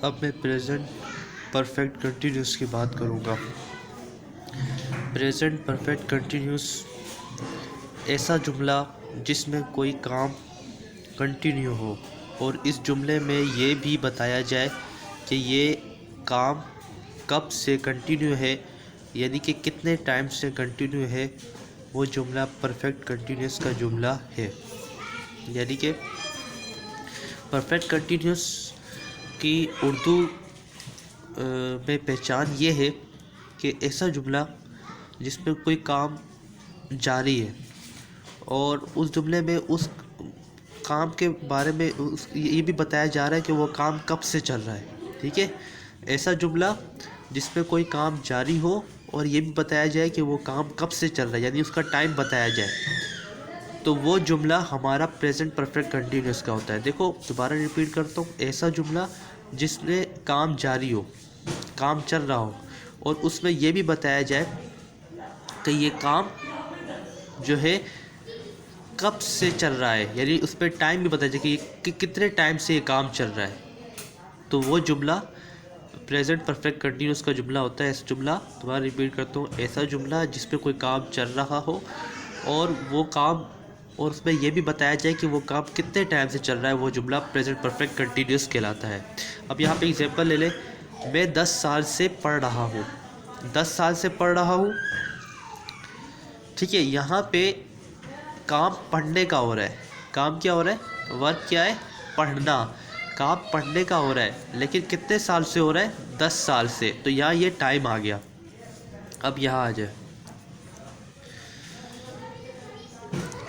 अब मैं present perfect continuous की बात करूँगा। प्रेजेंट परफेक्ट कंटिन्यूस ऐसा जुमला जिसमें कोई काम कंटिन्यू हो और इस जुमले में ये भी बताया जाए कि ये काम कब से कंटिन्यू है, यानी कि कितने टाइम से कंटिन्यू है, वो जुमला परफेक्ट कंटिन्यूस का जुमला है। यानी कि परफेक्ट कंटिन्यूस की उर्दू में पहचान ये है कि ऐसा जुमला जिसमें कोई काम जारी है और उस जुमले में उस काम के बारे में ये भी बताया जा रहा है कि वो काम कब से चल रहा है। ठीक है, ऐसा जुमला जिसमें कोई काम जारी हो और ये भी बताया जाए कि वो काम कब से चल रहा है, यानी उसका टाइम बताया जाए, तो वो जुमला हमारा प्रेजेंट परफेक्ट कंटिन्यूस का होता है। देखो दोबारा रिपीट करता हूँ, ऐसा जुमला जिसमें काम जारी हो, काम चल रहा हो और उसमें ये भी बताया जाए कि ये काम जो है कब से चल रहा है, यानी उस पर टाइम भी बताया जाए कि कितने टाइम से ये काम चल रहा है, तो वो जुमला प्रेजेंट परफेक्ट कंटिन्यूस का जुमला होता है। ऐसा जुमला दोबारा रिपीट करता हूँ, ऐसा जुमला जिस पे कोई काम चल रहा हो और वो काम और उसमें यह भी बताया जाए कि वो काम कितने टाइम से चल रहा है, वो जुमला प्रेजेंट परफेक्ट कंटिन्यूस कहलाता है। अब यहाँ पे एग्जांपल ले लें, मैं 10 साल से पढ़ रहा हूँ। 10 साल से पढ़ रहा हूँ, ठीक है। यहाँ पे काम पढ़ने का हो रहा है, काम क्या हो रहा है, वर्क क्या है, पढ़ना। काम पढ़ने का हो रहा है, लेकिन कितने साल से हो रहा है, 10 साल से, तो यहाँ ये टाइम आ गया। अब यहाँ आ जाए,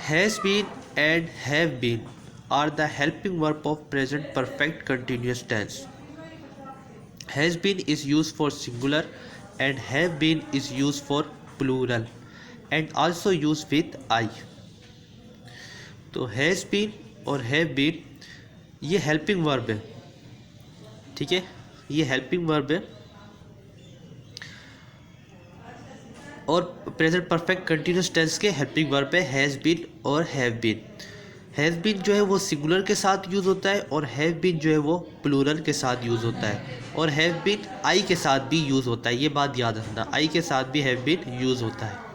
has been and have been are the helping verb of present perfect continuous tense. Has been is use for singular and have been is use for plural and also use with I. तो has been और have been ये helping verb है, ठीक है, ये helping verb है और present perfect continuous tense के हेल्पिंग वर्ब है हैज़ बीन और हैव बीन। हैज़ बीन जो है वो सिंगुलर के साथ यूज़ होता है और हैव बीन जो है वो प्लूरल के साथ यूज़ होता है, और हैव बीन आई के साथ भी यूज़ होता है। ये बात याद रखना, आई के साथ भी हैव बीन यूज़ होता है।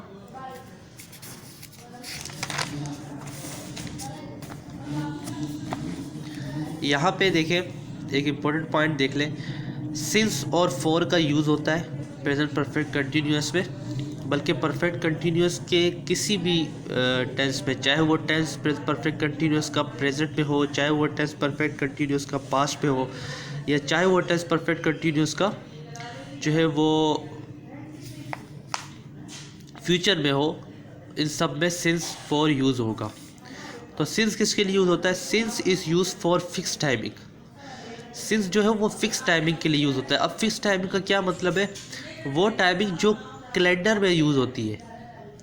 यहाँ पे देखें, एक इम्पोर्टेंट पॉइंट देख लें, सिंस और फॉर का यूज़ होता है प्रेजेंट परफेक्ट कंटिन्यूस में, बल्कि परफेक्ट कंटिन्यूस के किसी भी टेंस में, चाहे वो टेंस परफेक्ट कंटिन्यूस का प्रेजेंट में हो, चाहे वो टेंस परफेक्ट कंटिन्यूस का पास्ट में हो, या चाहे वो टेंस परफेक्ट कंटिन्यूस का जो है वो फ्यूचर में हो, इन सब में सिंस फॉर यूज़ होगा। तो सिंस किसके लिए यूज़ होता है, since is use for fix timing. Since जो है वो फिक्स टाइमिंग के लिए यूज़ होता है। अब फिक्स टाइमिंग का क्या मतलब है, वो टाइमिंग जो कैलेंडर में यूज़ होती है,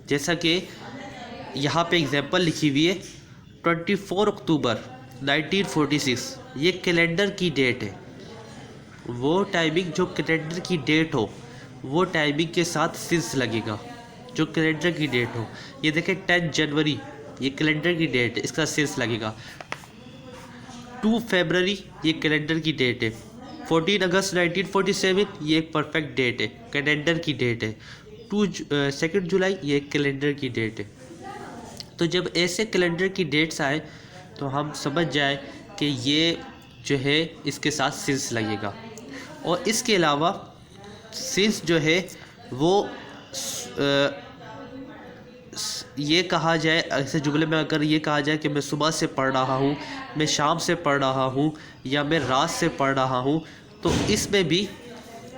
जैसा कि यहाँ पे एग्जांपल लिखी हुई है 24 अक्टूबर 1946, ये कैलेंडर की डेट है। वो टाइमिंग जो कैलेंडर की डेट हो, वो टाइमिंग के साथ सिंस लगेगा, जो कैलेंडर की डेट हो। ये देखें 10 जनवरी, ये कैलेंडर की डेट है, इसका सिंस लगेगा। 2 फरवरी ये कैलेंडर की डेट है। 14 अगस्त 1947 ये एक परफेक्ट डेट है, कैलेंडर की डेट है। 2 जुलाई ये कैलेंडर की डेट है। तो जब ऐसे कैलेंडर की डेट्स आए तो हम समझ जाए कि ये जो है इसके साथ सिंस लगेगा। और इसके अलावा सिंस जो है वो ये कहा जाए, ऐसे जुमले में अगर ये कहा जाए कि मैं सुबह से पढ़ रहा हूँ, मैं शाम से पढ़ रहा हूँ, या मैं रात से पढ़ रहा हूँ, तो इसमें भी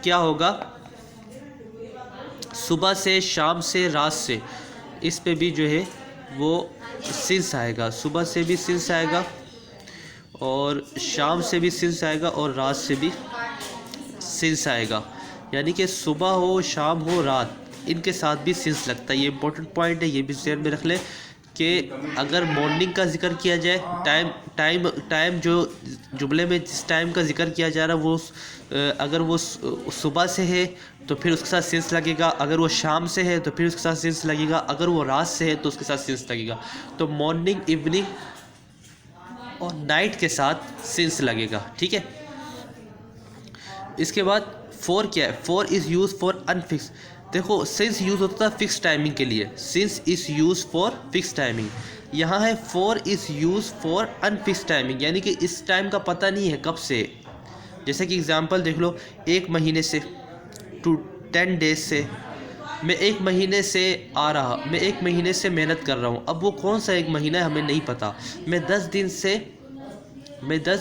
क्या होगा, सुबह से, शाम से, रात से, इस पे भी जो है वो सिंस आएगा। सुबह से भी सिंस आएगा और शाम से भी सिंस आएगा और रात से भी सिंस आएगा। यानी कि सुबह हो, शाम हो, रात, इनके साथ भी सिंस लगता है। ये इंपॉर्टेंट पॉइंट है, ये भी ध्यान में रख लें कि अगर मॉर्निंग का जिक्र किया जाए, टाइम जो जुमले में जिस टाइम का जिक्र किया जा रहा है वो अगर वो सुबह से है तो फिर उसके साथ सिंस लगेगा, अगर वो शाम से है तो फिर उसके साथ सिंस लगेगा, अगर वो रात से है तो उसके साथ सिंस लगेगा। तो मॉर्निंग, इवनिंग और नाइट के साथ सिंस लगेगा, ठीक है। इसके बाद फॉर क्या है, for is use for unfix. देखो सिंस यूज़ होता था फिक्स टाइमिंग के लिए, since is use for fix timing. यहाँ है for is use for unfix timing, यानी कि इस टाइम का पता नहीं है कब से। जैसे कि एग्जांपल देख लो, 1 महीने से, टू 10 डेज से, मैं 1 महीने से मैं 1 महीने से मेहनत कर रहा हूँ। अब वो कौन सा 1 महीना है हमें नहीं पता। मैं 10 दिन से मैं 10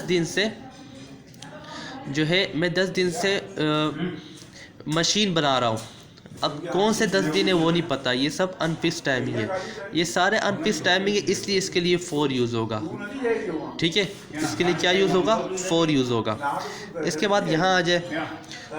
दिन से मशीन बना रहा हूँ। अब कौन से 10 दिन है वो नहीं पता। ये सब अनफिक्स टाइमिंग है, ये सारे अनफिक्स टाइमिंग है, इसलिए इसके लिए फॉर यूज़ होगा। ठीक है, इसके लिए क्या यूज़ होगा, फॉर यूज़ होगा। इसके बाद यहाँ आ जाए,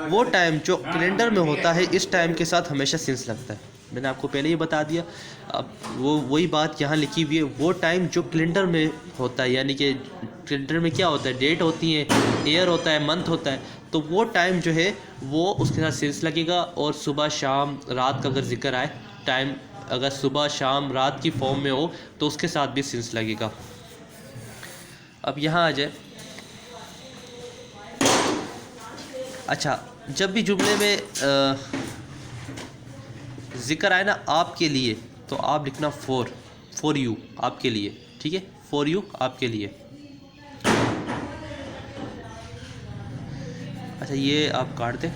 वो टाइम जो कैलेंडर में होता है इस टाइम के साथ हमेशा सिंस लगता है। मैंने आपको पहले ही बता दिया। अब वही बात यहाँ लिखी हुई है, वो टाइम जो कैलेंडर में होता है, यानी कि कैलेंडर में क्या होता है, डेट होती है, ईयर होता है, मंथ होता है, तो वो टाइम जो है वो उसके साथ सिंस लगेगा। और सुबह शाम रात का अगर जिक्र आए, टाइम अगर सुबह शाम रात की फॉर्म में हो तो उसके साथ भी सिंस लगेगा। अब यहाँ आ जाए, अच्छा, जब भी जुमले में जिक्र आए ना आपके लिए, तो आप लिखना फॉर यू, आपके लिए। ठीक है, फॉर यू, आपके लिए। अच्छा, ये आप काट दें।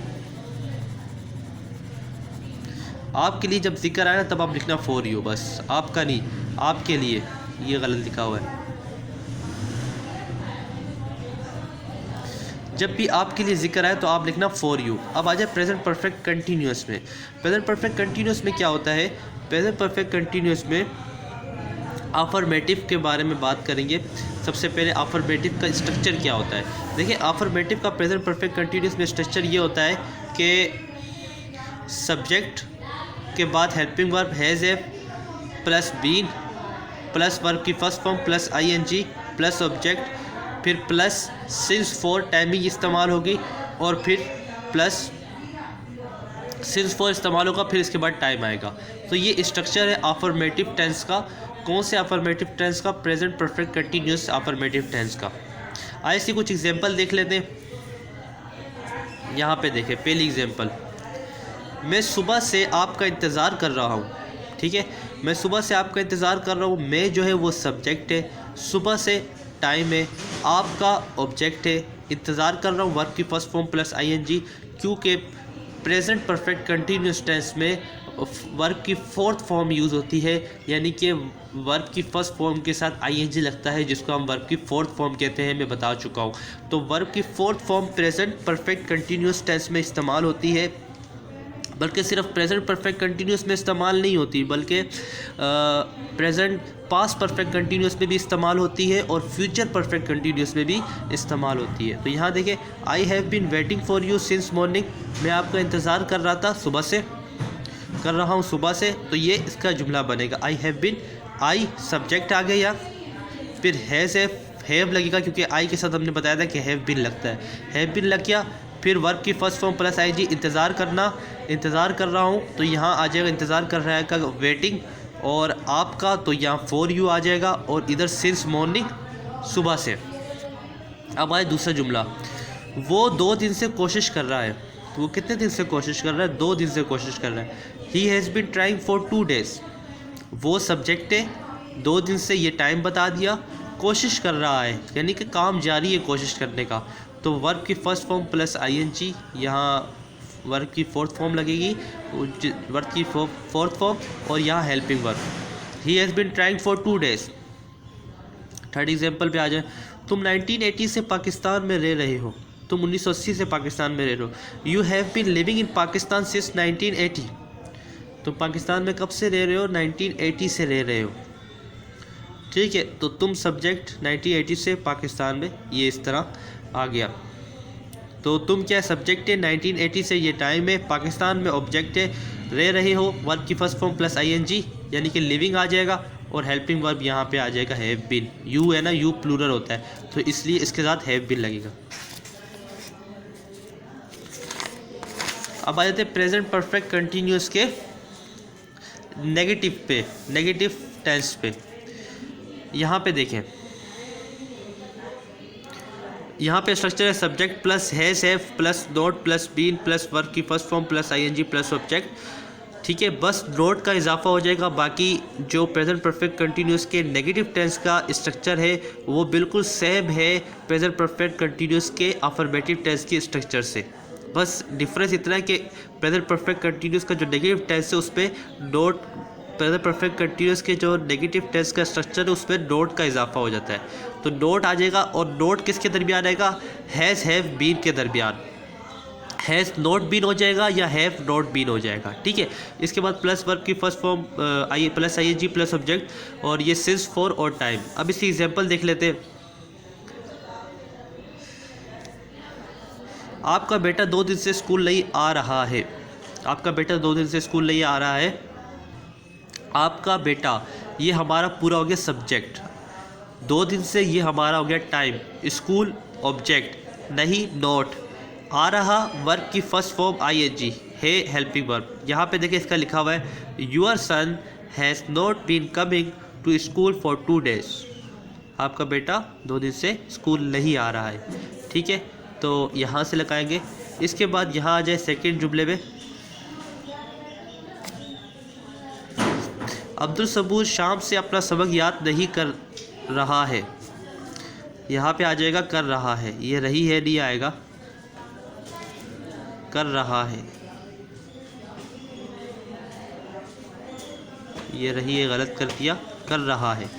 आपके लिए जब जिक्र आए ना तब आप लिखना फॉर यू, बस आपका नहीं, आपके लिए। ये गलत लिखा हुआ है। जब भी आपके लिए जिक्र आए तो आप लिखना फॉर यू। अब आ जाए प्रेजेंट परफेक्ट कंटिन्यूस में। प्रेजेंट परफेक्ट कंटिन्यूस में क्या होता है, प्रेजेंट परफेक्ट कंटिन्यूस में अफर्मेटिव के बारे में बात करेंगे। सबसे पहले अफर्मेटिव का स्ट्रक्चर क्या होता है। देखिए, अफर्मेटिव का प्रेजेंट परफेक्ट कंटिन्यूस में स्ट्रक्चर ये होता है कि सब्जेक्ट के बाद helping verb has a plus been plus verb की first form plus ING plus object, फिर प्लस सिंस फॉर टाइमिंग इस्तेमाल होगी, और फिर प्लस सिंस फॉर इस्तेमाल होगा, फिर इसके बाद टाइम आएगा। तो ये स्ट्रक्चर है अफर्मेटिव टेंस का। कौन से अफर्मेटिव टेंस का, present perfect continuous affirmative tense का। ऐसी कुछ एग्जांपल देख लेते हैं। यहाँ पे देखें, पहली एग्जांपल, मैं सुबह से आपका इंतज़ार कर रहा हूँ। ठीक है, मैं सुबह से आपका इंतज़ार कर रहा हूँ। मैं जो है वो सब्जेक्ट है, सुबह से टाइम है, आपका ऑब्जेक्ट है, इंतज़ार कर रहा हूँ वर्ब की फर्स्ट फॉर्म प्लस आईएनजी, क्योंकि प्रेजेंट परफेक्ट कंटिन्यूस टेंस में वर्ब की फोर्थ फॉर्म यूज़ होती है, यानी कि वर्ब की फर्स्ट फॉर्म के साथ आईएनजी लगता है, जिसको हम वर्ब की फोर्थ फॉर्म कहते हैं, मैं बता चुका हूँ। तो वर्ब की fourth form present perfect continuous tense में इस्तेमाल होती है, बल्कि सिर्फ प्रेजेंट परफेक्ट कंटिन्यूस में इस्तेमाल नहीं होती, बल्कि प्रेजेंट पास्ट परफेक्ट कंटिन्यूस में भी इस्तेमाल होती है, और फ्यूचर परफेक्ट कंटिन्यूस में भी इस्तेमाल होती है। तो यहाँ देखें, I have been waiting for you since morning, मैं आपका इंतज़ार कर रहा था, सुबह से कर रहा हूँ, सुबह से। तो ये इसका जुमला बनेगा, I have been, I subject आ गया, फिर हैव लगेगा, क्योंकि आई के साथ हमने बताया था कि हैव बीन लगता है, हैव बीन लग गया, फिर वर्ब की फर्स्ट फॉर्म प्लस आईजी, इंतज़ार करना, इंतज़ार कर रहा हूँ, तो यहाँ आ जाएगा इंतज़ार कर रहा है का वेटिंग, और आपका तो यहाँ फॉर यू आ जाएगा, और इधर सिंस मॉर्निंग, सुबह से। अब आए दूसरा जुमला, वो 2 दिन से कोशिश कर रहा है। वो कितने दिन से कोशिश कर रहा है, 2 दिन से कोशिश कर रहा है। He has been trying for 2 days, वो सब्जेक्ट है, 2 दिन से ये टाइम बता दिया, कोशिश कर रहा है, यानी कि काम जारी है कोशिश करने का। तो वर्ब की फर्स्ट फॉर्म प्लस आईएनजी, यहाँ वर्ब की फोर्थ फॉर्म लगेगी, वर्ब की फोर्थ फॉर्म, और यहाँ helping verb. He has been trying for 2 days. Third example पे आ जाए, तुम 1980 से पाकिस्तान में रह रहे हो, तुम 1980 से पाकिस्तान में रह रहे हो। You have been living in Pakistan since 1980, तुम पाकिस्तान में कब से रह रहे हो, 1980 से रह रहे हो। ठीक है, तो तुम सब्जेक्ट 1980 से पाकिस्तान में, ये इस तरह आ गया। तो तुम क्या सब्जेक्ट है, 1980 से ये टाइम है, पाकिस्तान में ऑब्जेक्ट है, रह रहे हो, वर्ब की फर्स्ट फॉर्म प्लस आईएनजी, यानी कि लिविंग आ जाएगा, और हेल्पिंग वर्ब यहाँ पे आ जाएगा हैव बीन। यू है ना, यू प्लूरल होता है, तो इसलिए इसके साथ हैव बीन लगेगा। अब आ जाते हैं प्रेजेंट परफेक्ट कंटिन्यूस के नेगेटिव पे, नेगेटिव टेंस पे। यहाँ पे देखें, यहाँ पे स्ट्रक्चर है subject plus has have plus not plus been plus verb की first form plus ING plus object. ठीक है, बस नोट का इजाफा हो जाएगा, बाकी जो प्रेजेंट परफेक्ट कंटिन्यूस के नेगेटिव टेंस का स्ट्रक्चर है वो बिल्कुल सेम है प्रेजेंट परफेक्ट कंटिन्यूस के अफर्मेटिव टेंस के स्ट्रक्चर से। बस डिफरेंस इतना है कि प्रेजेंट परफेक्ट कंटिन्यूस का जो नेगेटिव टेंस है उस पर नोट, प्रेजेंट परफेक्ट कंटिन्यूस के जो नेगेटिव टेंस का स्ट्रक्चर है उस पर नोट का इजाफा हो जाता है, तो नोट आ जाएगा। और नोट किसके दरमियान आएगा? हैज़ हैव बीन के दरमियान। हैज़ नॉट बीन हो जाएगा या हैव नॉट बीन हो जाएगा। ठीक है, इसके बाद प्लस वर्ब की first form plus ING plus object, और ये सिंस फॉर और टाइम। अब इसकी एग्जांपल देख लेते हैं। आपका बेटा 2 दिन से स्कूल नहीं आ रहा है। आपका बेटा 2 दिन से स्कूल नहीं आ रहा है। आपका बेटा, ये हमारा पूरा हो गया सब्जेक्ट। 2 दिन से ये हमारा हो गया टाइम। स्कूल ऑब्जेक्ट, नहीं नॉट। आ रहा वर्ब की फर्स्ट फॉर्म आईएनजी है हेल्पिंग वर्ब। यहाँ पे देखिए इसका लिखा हुआ है your son has not been coming to school for 2 days। आपका बेटा 2 दिन से स्कूल नहीं आ रहा है। ठीक है, तो यहाँ से लगाएंगे। इसके बाद यहाँ आ जाए सेकंड जुमले में, अब्दुल सबूर शाम से अपना सबक याद नहीं कर रहा है। यहाँ पे आ जाएगा कर रहा है, ये रही है नहीं आएगा, कर रहा है। ये रही है गलत कर दिया, कर रहा है।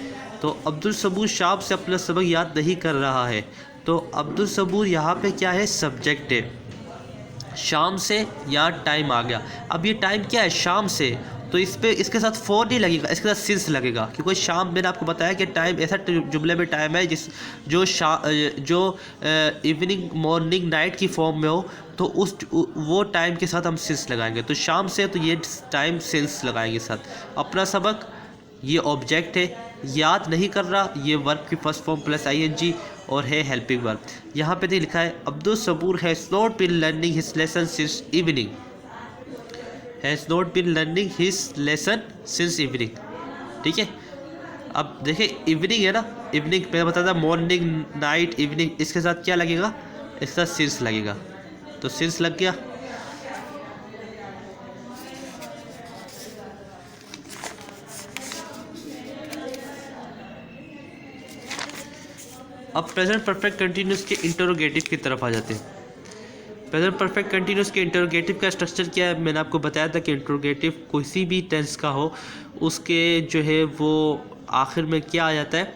तो अब्दुल सबूर शाम से अपना सबक याद नहीं कर रहा है। तो अब्दुल सबूर यहाँ पे क्या है? सब्जेक्ट है। शाम से यहाँ टाइम आ गया। अब ये टाइम क्या है? शाम से, तो इस पे इसके साथ फोर नहीं लगेगा, इसके साथ सिंस लगेगा, क्योंकि शाम मैंने आपको बताया कि टाइम ऐसा जुमले में टाइम है जो इवनिंग मॉर्निंग नाइट की फॉर्म में हो, तो वो टाइम के साथ हम सिंस लगाएंगे। तो शाम से, तो ये टाइम सिंस लगाएंगे साथ। अपना सबक, ये ऑब्जेक्ट है। याद नहीं कर रहा, ये वर्ब की फर्स्ट फॉर्म प्लस आईएनजी और है हेल्पिंग वर्ब। यहाँ पे लिखा है Abdul Sabur has not been learning his lesson since evening. Has not been learning his lesson since evening. ठीक है, अब देखिए इवनिंग है ना, इवनिंग मैं बताता मॉर्निंग नाइट इवनिंग, इसके साथ क्या लगेगा? इसके साथ सिंस लगेगा, तो सिंस लग गया। अब प्रेजेंट परफेक्ट कंटिन्यूस के इंटरोगेटिव की तरफ आ जाते हैं। प्रेजेंट परफेक्ट कंटिन्यूस के इंटरोगेटिव का स्ट्रक्चर क्या है? मैंने आपको बताया था कि इंटरोगेटिव किसी भी टेंस का हो, उसके जो है वो आखिर में क्या आ जाता है?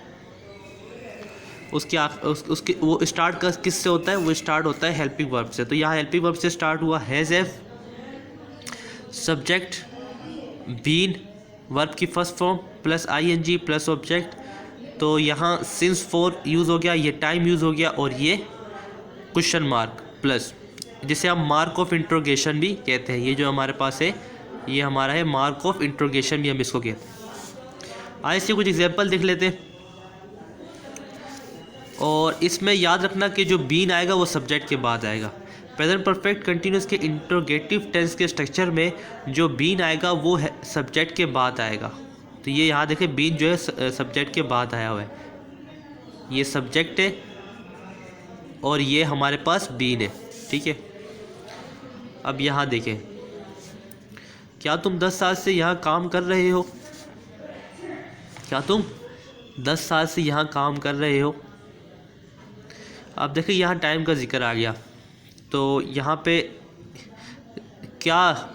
उसके वो स्टार्ट का किससे होता है? वो स्टार्ट होता है हेल्पिंग वर्ब से। तो यहाँ हेल्पिंग वर्ब से स्टार्ट हुआ, has have, subject been, verb की first form plus ING plus object. तो यहाँ सिंस फॉर यूज़ हो गया, ये टाइम यूज़ हो गया, और ये क्वेश्चन मार्क प्लस, जिसे हम मार्क ऑफ इंट्रोगेशन भी कहते हैं। ये जो हमारे पास है ये हमारा है मार्क ऑफ इंट्रोगेशन भी हम इसको कहते हैं। आइए इसके कुछ एग्जांपल देख लेते हैं। और इसमें याद रखना कि जो बीन आएगा वो सब्जेक्ट के बाद आएगा। प्रेजेंट परफेक्ट कंटिन्यूस के इंट्रोगेटिव टेंस के स्ट्रक्चर में जो बीन आएगा वो है सब्जेक्ट के बाद आएगा। तो ये यहाँ देखें बीन जो है सब्जेक्ट के बाद आया हुआ है, ये सब्जेक्ट है और ये हमारे पास बीन है। ठीक है, अब यहाँ देखें, क्या तुम 10 साल से यहाँ काम कर रहे हो? क्या तुम 10 साल से यहाँ काम कर रहे हो? अब देखिए यहाँ टाइम का जिक्र आ गया, तो यहाँ पे क्या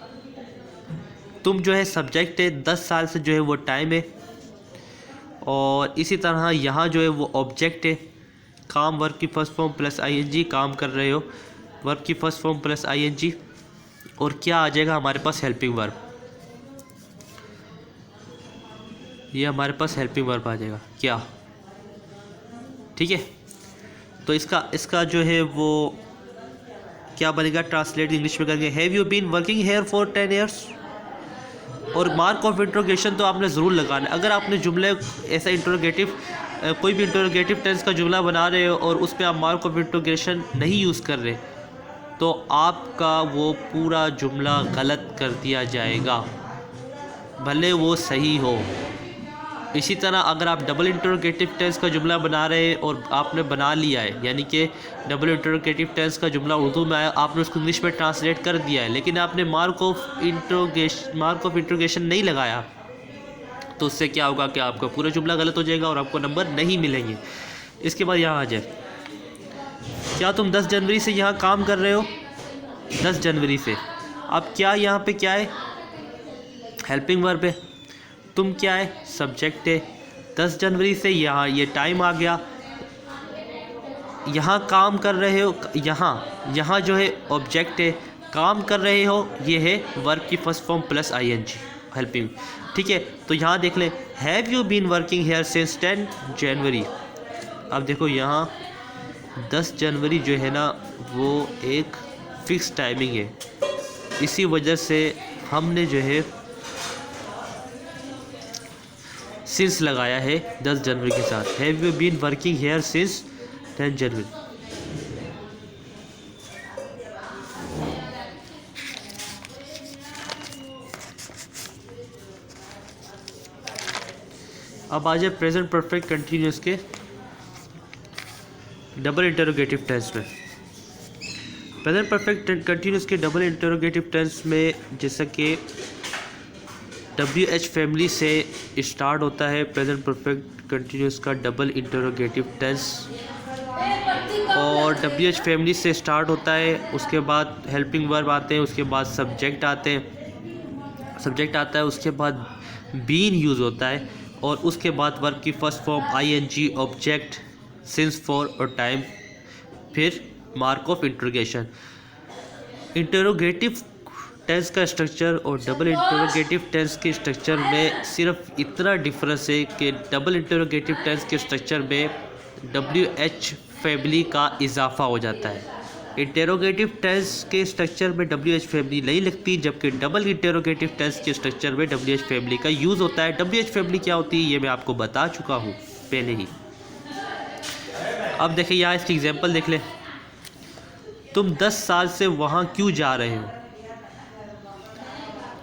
तुम जो है सब्जेक्ट है, 10 साल से जो है वो टाइम है, और इसी तरह यहाँ जो है वो ऑब्जेक्ट है। काम वर्ब की फर्स्ट फॉर्म प्लस आईएनजी, काम कर रहे हो, वर्ब की फर्स्ट फॉर्म प्लस आईएनजी, और क्या आ जाएगा हमारे पास? Helping verb. ये हमारे पास हेल्पिंग वर्ब आ जाएगा क्या? ठीक है, तो इसका जो है वो क्या बनेगा? ट्रांसलेट इंग्लिश में करेंगे, have you been working here for 10 years। और मार्क ऑफ इंट्रोगेशन तो आपने ज़रूर लगाना है। अगर आपने जुमले ऐसा इंट्रोगेटिव कोई भी इंट्रोगेटिव टेंस का जुमला बना रहे हो और उस पर आप मार्क ऑफ इंट्रोगेशन नहीं यूज़ कर रहे, तो आपका वो पूरा जुमला गलत कर दिया जाएगा, भले वो सही हो। इसी तरह अगर आप डबल इंटरोगेटिव टेंस का जुमला बना रहे हैं और आपने बना लिया है, यानी कि डबल इंटरोगेटिव टेंस का जुमला उर्दू में आया, आपने उसको इंग्लिश में ट्रांसलेट कर दिया है, लेकिन आपने मार्क ऑफ इंट्रोगेशन नहीं लगाया, तो उससे क्या होगा कि आपका पूरा जुमला गलत हो जाएगा और आपको नंबर नहीं मिलेंगे। इसके बाद यहाँ आ जाए, क्या तुम 10 जनवरी से यहाँ काम कर रहे हो? 10 जनवरी से। अब क्या यहाँ पे क्या है? हेल्पिंग वर्ब है। तुम क्या है? सब्जेक्ट है। 10 जनवरी से यहाँ ये टाइम आ गया। यहाँ काम कर रहे हो, यहाँ जो है ऑब्जेक्ट है। काम कर रहे हो ये है वर्ब की first form plus ING helping. ठीक है, तो यहाँ देख लें, have you been working here since 10 January. अब देखो यहाँ 10 जनवरी जो है ना वो एक फ़िक्स टाइमिंग है, इसी वजह से हमने जो है सिंस लगाया है 10 जनवरी के साथ। Have you been working here since 10 January. अब आ जाए प्रेजेंट परफेक्ट कंटिन्यूस के डबल इंटरोगेटिव टेंस में। प्रेजेंट परफेक्ट कंटिन्यूस के डबल इंटरोगेटिव टेंस में जैसा कि WH फैमिली से स्टार्ट होता है प्रेजेंट परफेक्ट कंटिन्यूस का डबल इंटरोगेटिव टेंस, और WH फैमिली से स्टार्ट होता है, उसके बाद हेल्पिंग वर्ब आते हैं, उसके बाद सब्जेक्ट आता है, उसके बाद बीन यूज़ होता है, और उसके बाद वर्ब की first form ING object since for और टाइम, फिर mark of interrogation. Interrogative tense का स्ट्रक्चर और डबल इंटरोगेटिव टेंस के स्ट्रक्चर में सिर्फ इतना डिफरेंस है कि डबल इंटरोगेटिव टेंस के स्ट्रक्चर में WH फैमिली का इजाफा हो जाता है। इंटरोगेटिव टेंस के स्ट्रक्चर में WH फैमिली नहीं लगती, जबकि डबल इंटरोगेटिव टेंस के स्ट्रक्चर में WH फैमिली का यूज़ होता है। WH फैमिली क्या होती है ये मैं आपको बता चुका हूँ पहले ही। अब देखिए यहाँ इसकी एग्जांपल देख लें। तुम 10 साल से वहाँ क्यों जा रहे हो?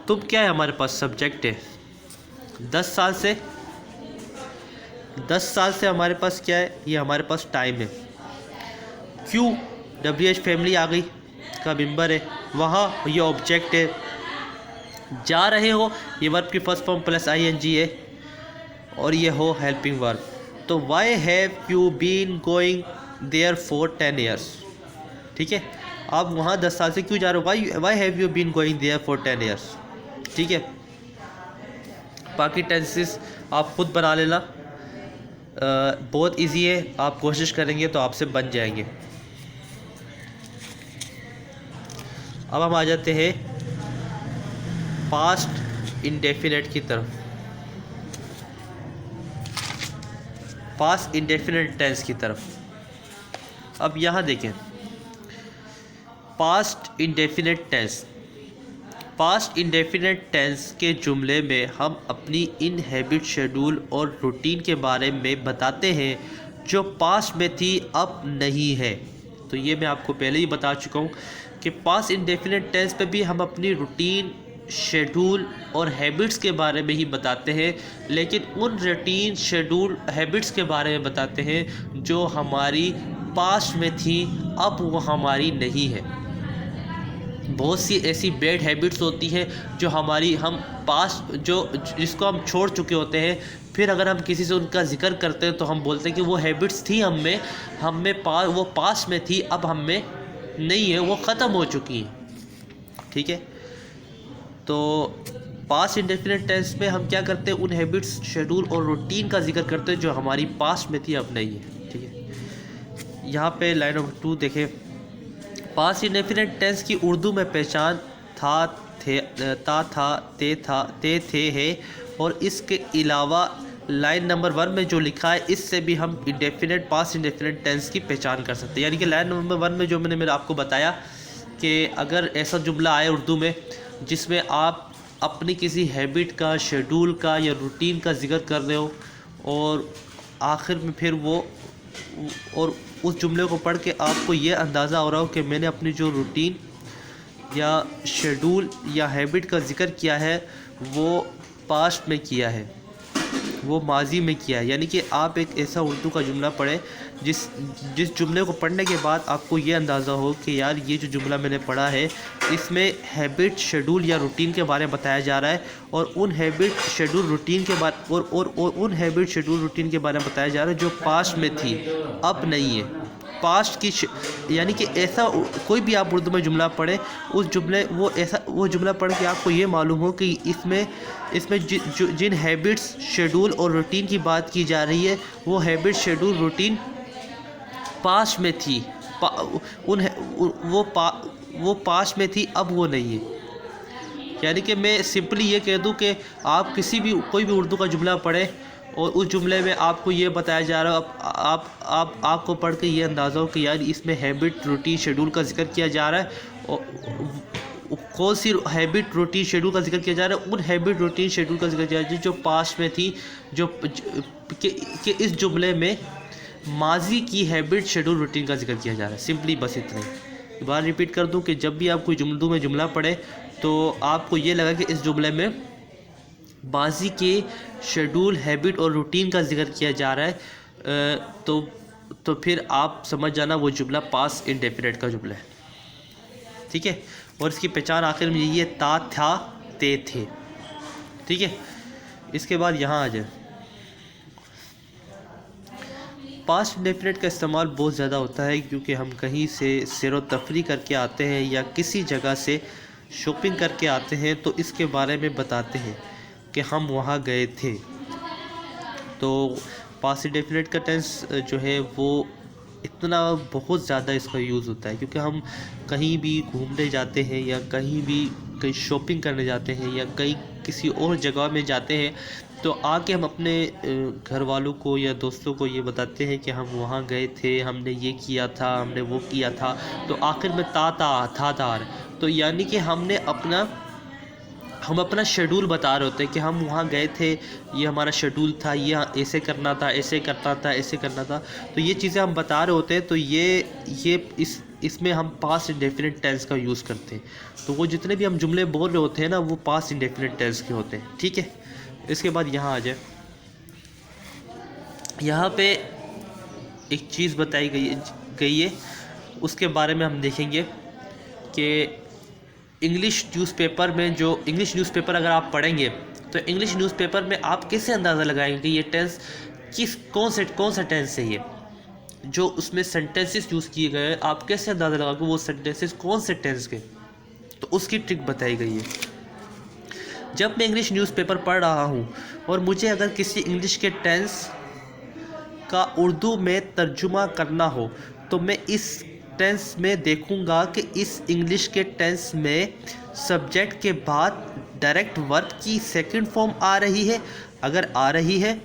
तुम क्या है, हमारे पास सब्जेक्ट है। 10 साल से हमारे पास क्या है, ये हमारे पास टाइम है। क्यों? WH फैमिली आ गई का मेंबर है, वहाँ ये ऑब्जेक्ट है। जा रहे हो ये वर्ब की फर्स्ट फॉर्म प्लस ING है, और ये हो हेल्पिंग वर्ब। तो why have you been going there for 10 years. ठीक है, आप वहाँ 10 साल से क्यों जा रहे हो? Why have you been going there for 10 years. ठीक है, बाकी टेंसेस आप खुद बना लेना, बहुत इजी है, आप कोशिश करेंगे तो आपसे बन जाएंगे। अब हम आ जाते हैं पास्ट इंडेफिनेट की तरफ, पास्ट इंडेफिनेट टेंस की तरफ। अब यहाँ देखें, पास्ट इंडेफिनेट टेंस के जुमले में हम अपनी इन हैबिट, शेड्यूल और रूटीन के बारे में बताते हैं जो पास्ट में थी अब नहीं है। तो ये मैं आपको पहले ही बता चुका हूँ कि पास्ट इंडेफिनेट टेंस पे भी हम अपनी रूटीन, शेड्यूल और हैबिट्स के बारे में ही बताते हैं, लेकिन उन रूटीन, शेड्यूल, हैबिट्स के बारे में बताते हैं जो हमारी पास्ट में थी अब वो हमारी नहीं है। बहुत सी ऐसी बैड हैबिट्स होती हैं जो हम पास्ट, जिसको हम छोड़ चुके होते हैं, फिर अगर हम किसी से उनका जिक्र करते हैं तो हम बोलते हैं कि वो हैबिट्स थी वो पास्ट में थी, अब हम में नहीं है, वो ख़त्म हो चुकी हैं। ठीक है, तो पास्ट इंडेफिनिट टेंस में हम क्या करते हैं, उन हैबिट्स, शेड्यूल और रूटीन का जिक्र करते हैं जो हमारी पास्ट में थी अब नहीं है। ठीक है, यहाँ पे लाइन नंबर 2 देखें। पास्ट इंडेफिनिट टेंस की उर्दू में पहचान था, थे, था, ते, थे, है, और इसके अलावा लाइन नंबर 1 में जो लिखा है इससे भी हम पास्ट इंडेफिनिट टेंस की पहचान कर सकते हैं। यानी कि लाइन नंबर 1 में जो मैंने आपको बताया कि अगर ऐसा जुमला आए उर्दू में जिसमें आप अपनी किसी हैबिट का, शेड्यूल का या रूटीन का जिक्र कर रहे हो, और आखिर में फिर और उस जुमले को पढ़ के आपको ये अंदाज़ा हो रहा हो कि मैंने अपनी जो रूटीन या शेड्यूल या हैबिट का जिक्र किया है वो पास्ट में किया है, वो माजी में किया है। यानी कि आप एक ऐसा उर्दू का जुमला पढ़ें जिस जुमले को पढ़ने के बाद आपको ये अंदाज़ा हो कि यार ये जो जुमला मैंने पढ़ा है इसमें हैबिट, शेड्यूल या रूटीन के बारे में बताया जा रहा है, और उन हैबिट, शेड्यूल, रूटीन के बारे और उन हैबिट, शेड्यूल, रूटीन के बारे में बताया जा रहा है जो पास्ट में थी, अब नहीं है। पास्ट की यानी कि ऐसा कोई भी आप उर्दू में जुमला पढ़ें, उस जुमले वो जुमला पढ़ के आपको ये मालूम हो कि इसमें जिन हैबिट्स, शेड्यूल और रूटीन की बात की जा रही है वो हैबिट, शेड्यूल, रूटीन पास्ट में थी, वो पास्ट में थी, अब वो नहीं है। यानी कि मैं सिंपली ये कह दूं कि आप कोई भी उर्दू का जुमला पढ़ें और उस जुमले में आपको ये बताया जा रहा है, आपको पढ़ के ये अंदाज़ा हो कि यार इसमें हैबिट, रूटीन, शेड्यूल का जिक्र किया जा रहा है, और कौन सी हैबिट, रूटीन, शेड्यूल का जिक्र किया जा रहा है, उन हैबिट, रूटीन, शेड्यूल का जिक्र किया जा रहा है जो पास्ट में थी, कि इस जुमले में माजी की हैबिट, शेड्यूल, रूटीन का जिक्र किया जा रहा है। सिंपली बस इतना ही। एक बार रिपीट कर दूं कि जब भी आप कोई उर्दू में जुमला पढ़े तो आपको ये लगा कि इस जुमले में माजी के शेड्यूल, हैबिट और रूटीन का जिक्र किया जा रहा है, तो फिर आप समझ जाना वो जुमला पास्ट इंडेफिनिट का जुमला है। ठीक है, और इसकी पहचान आखिर में यही है, ता, था, ते, थे। ठीक है, इसके बाद यहाँ आ जाए। पास्ट इंडेफिनिट का इस्तेमाल बहुत ज़्यादा होता है क्योंकि हम कहीं से सैर तफरी करके आते हैं या किसी जगह से शॉपिंग करके आते हैं, तो इसके बारे में बताते हैं कि हम वहाँ गए थे। तो पास्ट इंडेफिनिट का टेंस जो है वो इतना बहुत ज़्यादा इसका यूज़ होता है क्योंकि हम कहीं भी घूमने जाते हैं या कहीं शॉपिंग करने जाते हैं या कहीं किसी और जगह में जाते हैं, तो आके हम अपने घर वालों को या दोस्तों को ये बताते हैं कि हम वहाँ गए थे, हमने ये किया था, हमने वो किया था। तो आखिर में था, तो यानी कि हम अपना शेड्यूल बता रहे होते हैं कि हम वहाँ गए थे, ये हमारा शेड्यूल था, ये ऐसे करना था, ऐसे करना था, ऐसे करना था। तो ये चीज़ें हम बता रहे होते हैं, तो इसमें हम पास्ट इंडेफिनिट टेंस का यूज़ करते हैं। तो वो जितने भी हम जुमले बोल रहे होते हैं ना, वो पास्ट इंडेफिनिट टेंस के होते हैं। ठीक है, इसके बाद यहाँ आ जाए। यहाँ पे एक चीज़ बताई गई है, उसके बारे में हम देखेंगे कि इंग्लिश न्यूज़पेपर अगर आप पढ़ेंगे तो इंग्लिश न्यूज़पेपर में आप कैसे अंदाज़ा लगाएंगे कि ये टेंस कौन सा टेंस है, ये जो उसमें सेंटेंसेस यूज़ किए गए हैं, आप कैसे अंदाज़ा लगाओगे वो सेंटेंसेस कौन से टेंस के, तो उसकी ट्रिक बताई गई है। जब मैं इंग्लिश न्यूज़पेपर पढ़ रहा हूँ और मुझे अगर किसी इंग्लिश के टेंस का उर्दू में तर्जुमा करना हो, तो मैं इस टेंस में देखूंगा कि इस इंग्लिश के टेंस में सब्जेक्ट के बाद डायरेक्ट वर्ब की सेकंड फॉर्म आ रही है। अगर आ रही है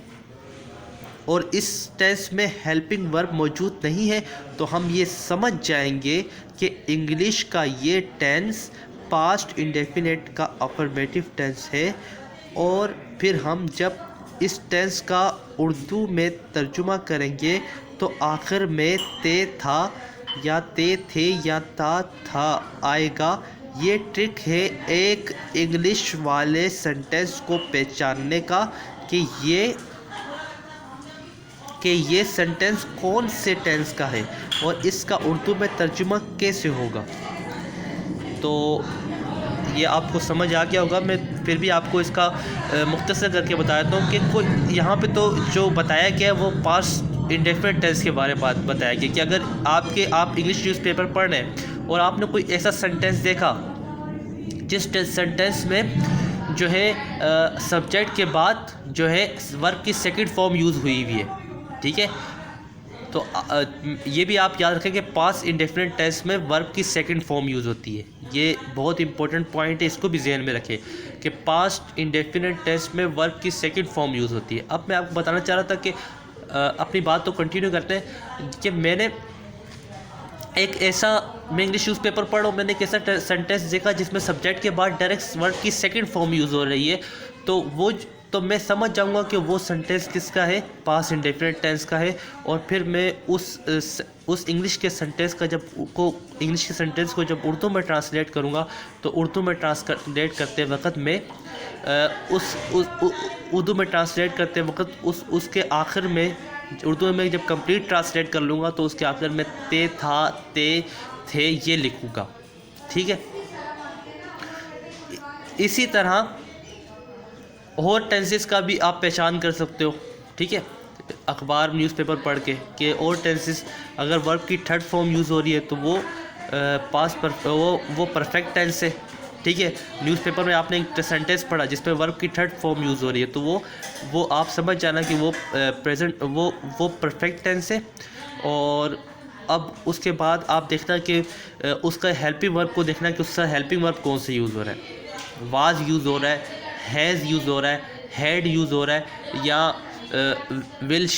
और इस टेंस में हेल्पिंग वर्ब मौजूद नहीं है, तो हम ये समझ जाएंगे कि इंग्लिश का ये टेंस पास्ट इंडेफिनिट का अफर्मेटिव टेंस है। और फिर हम जब इस टेंस का उर्दू में तर्जुमा करेंगे तो आखिर में ते, था या ते, थे या ता, था आएगा। ये ट्रिक है एक इंग्लिश वाले सेंटेंस को पहचानने का कि ये सेंटेंस कौन से टेंस का है और इसका उर्दू में तर्जुमा कैसे होगा। तो ये आपको समझ आ गया होगा। मैं फिर भी आपको इसका मुख्तसर करके बता देता हूँ कि कोई यहाँ पे तो जो बताया गया है वो पास्ट इंडेफिनिट टेंस के बारे में बताया गया कि अगर आप इंग्लिश न्यूज़पेपर पढ़ रहे हैं और आपने कोई ऐसा सेंटेंस देखा जिस सेंटेंस में जो है सब्जेक्ट के बाद जो है वर्ब की सेकंड फॉर्म यूज़ हुई है, ठीक है, तो ये भी आप याद रखें कि पास्ट इंडेफिनिट टेंस में वर्ब की सेकंड फॉर्म यूज़ होती है। ये बहुत इंपॉर्टेंट पॉइंट है, इसको भी ज़हन में रखें कि पास्ट इंडेफिनिट टेंस में वर्ब की सेकंड फॉर्म यूज़ होती है। अब मैं आपको बताना चाह रहा था कि अपनी बात तो कंटिन्यू करते हैं कि मैं इंग्लिश न्यूज़पेपर पढ़ रहा हूँ, मैंने एक ऐसा सेंटेंस देखा जिसमें सब्जेक्ट के बाद डायरेक्ट वर्ब की सेकंड फॉर्म यूज़ हो रही है, तो मैं समझ जाऊंगा कि वो सेंटेंस किसका है, पास्ट इंडेफिनिट टेंस का है। और फिर मैं उस इंग्लिश के सेंटेंस को जब उर्दू में ट्रांसलेट करूँगा तो उर्दू में ट्रांसलेट करते वक्त मैं उर्दू में ट्रांसलेट करते वक्त उसके आखिर में उर्दू में जब कंप्लीट ट्रांसलेट कर लूँगा तो उसके आखिर में ते, था, ते, थे ये लिखूँगा। ठीक है। इसी तरह और टेंसेस का भी आप पहचान कर सकते हो। ठीक है, अखबार न्यूज़पेपर पढ़ के कि और टेंसेस अगर वर्ब की थर्ड फॉर्म यूज़ हो रही है तो वो वो परफेक्ट टेंस है। ठीक है, न्यूज़पेपर में आपने एक सेंटेंस पढ़ा जिसमें वर्ब की थर्ड फॉर्म यूज़ हो रही है तो वो आप समझ जाना कि वो प्रेजेंट वो परफेक्ट टेंस है। और अब उसके बाद आप देखना कि उसका हेल्पिंग वर्ब को देखना कि उसका हेल्पिंग वर्ब कौन सा यूज़ हो रहा है। वाज यूज़ हो रहा है, हैज़ यूज़ हो रहा है, हैड यूज़ हो रहा है, या विल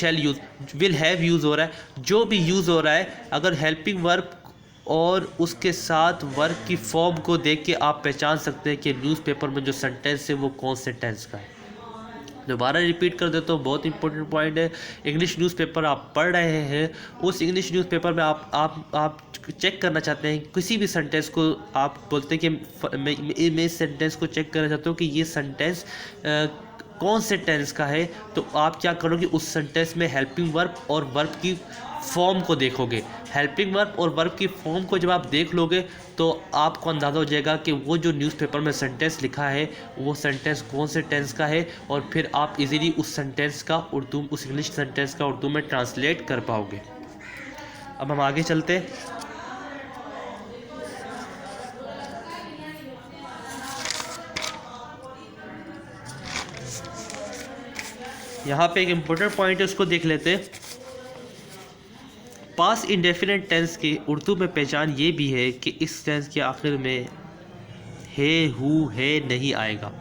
हैव यूज़ हो रहा है। जो भी यूज़ हो रहा है, अगर हेल्पिंग वर्ब और उसके साथ वर्ब की फॉर्म को देख के आप पहचान सकते हैं कि न्यूज़पेपर में जो सेंटेंस है वो कौन से टेंस का है। दोबारा रिपीट कर देता हूँ, बहुत इंपॉर्टेंट पॉइंट है। इंग्लिश न्यूज़पेपर आप पढ़ रहे हैं, उस इंग्लिश न्यूज़पेपर में आप चेक करना चाहते हैं किसी भी सेंटेंस को, आप बोलते हैं कि मैं इस सेंटेंस को चेक करना चाहता हूँ कि ये सेंटेंस कौन से टेंस का है, तो आप क्या करोगे, उस सेंटेंस में हेल्पिंग वर्ब और वर्ब की फॉर्म को देखोगे। हेल्पिंग वर्ब और वर्ब की फॉर्म को जब आप देख लोगे तो आपको अंदाज़ा हो जाएगा कि वो जो न्यूज़पेपर में सेंटेंस लिखा है वो सेंटेंस कौन से टेंस का है, और फिर आप इजीली उस इंग्लिश सेंटेंस का उर्दू में ट्रांसलेट कर पाओगे। अब हम आगे चलते हैं। यहाँ पे एक इम्पोर्टेंट पॉइंट है, उसको देख लेते हैं। पास्ट इंडेफिनिट टेंस की उर्दू में पहचान ये भी है कि इस टेंस के आखिर में है, हु, है नहीं आएगा।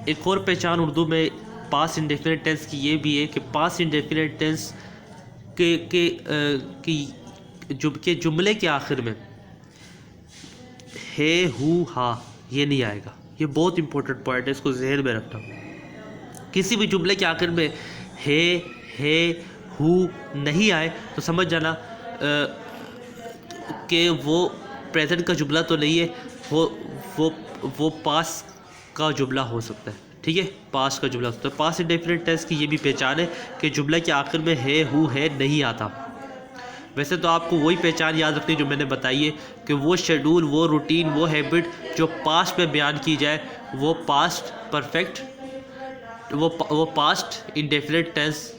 एक और पहचान उर्दू में पास्ट इंडेफिनिट टेंस की ये भी है कि पास्ट इंडेफिनिट टेंस के जुमले के आखिर में है, हु, हा ये नहीं आएगा। ये बहुत इंपॉर्टेंट पॉइंट है, इसको जहन में रखना। किसी भी जुमले के आखिर में है, हु नहीं आए तो समझ जाना कि वो प्रेजेंट का जुमला तो नहीं है, वो पास्ट का जुमला हो सकता है। ठीक है, पास्ट का जुमला हो सकता है। पास्ट इंडेफिनिट टेंस की ये भी पहचान है कि जुमले के आखिर में है, हु, है नहीं आता। वैसे तो आपको वही पहचान याद रखनी जो मैंने बताई है कि वो शेड्यूल, वो रूटीन, वो हैबिट जो पास्ट में बयान की जाए वो पास्ट परफेक्ट, वो पास्ट इंडेफिनिट टेंस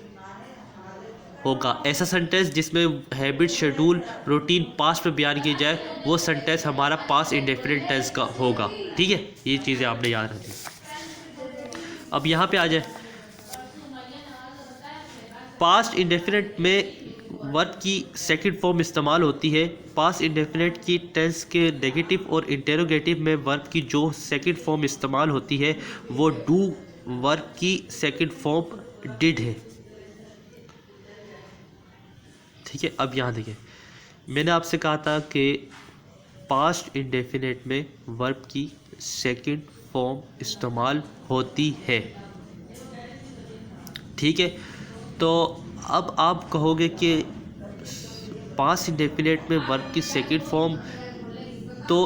होगा। ऐसा सेंटेंस जिसमें हैबिट, शेड्यूल, रूटीन पास्ट में बयान की जाए वो सेंटेंस हमारा पास्ट इंडेफिनिट टेंस का होगा। ठीक है, ये चीज़ें आपने याद रखनी। अब यहाँ पे आ जाए, पास्ट इंडेफिनिट में वर्ब की सेकंड फॉर्म इस्तेमाल होती है। पास्ट इंडेफिनिट की टेंस के नेगेटिव और इंटेरोगेटिव में वर्ब की जो सेकंड फॉर्म इस्तेमाल होती है वो डू वर्ब की सेकंड फॉर्म डिड है। ठीक है, अब यहाँ देखिए, मैंने आपसे कहा था कि पास्ट इंडेफिनिट में वर्ब की सेकंड फॉर्म इस्तेमाल होती है। ठीक है, तो अब आप कहोगे कि पास्ट इंडेफिनिट में वर्ब की सेकंड फॉर्म तो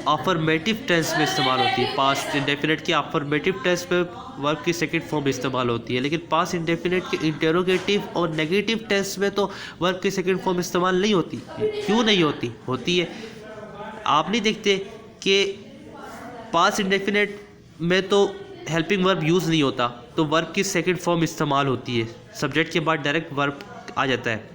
अफर्मेटिव टेंस में इस्तेमाल होती है। पास्ट इंडेफिनिट की अफर्मेटिव टेंस में वर्ब की सेकंड फॉर्म इस्तेमाल होती है, लेकिन पास्ट इंडेफिनिट के इंटेरोगेटिव और नेगेटिव टेंस में तो वर्ब की सेकंड फॉर्म इस्तेमाल नहीं होती। क्यों नहीं होती? होती है। आप नहीं देखते कि पास्ट इंडेफिनिट में तो हेल्पिंग वर्ब यूज़ नहीं होता तो वर्ब की सेकंड फॉर्म इस्तेमाल होती है, सब्जेक्ट के बाद डायरेक्ट वर्ब आ जाता है।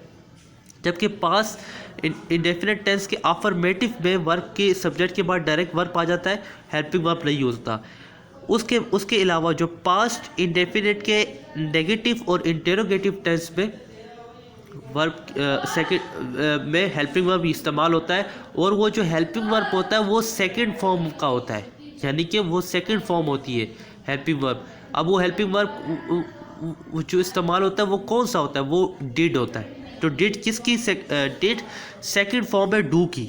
जबकि पास्ट इंडेफिनिट टेंस के अफर्मेटिव में वर्ब के सब्जेक्ट के बाद डायरेक्ट वर्ब आ जाता है, हेल्पिंग वर्ब नहीं होता। उसके अलावा जो पास्ट इंडेफिनिट के नेगेटिव और इंटेरोगेटिव टेंस में वर्ब सेकंड में हेल्पिंग वर्ब इस्तेमाल होता है, और वो जो हेल्पिंग वर्ब होता है वो सेकंड फॉर्म का होता है, यानी कि वो सेकंड फॉर्म होती है हेल्पिंग वर्ब। अब वो हेल्पिंग वर्ब जो इस्तेमाल होता है वो कौन सा होता है? वो डिड होता है। तो डिड किसकी? डिड सेकंड फॉर्म है डू की।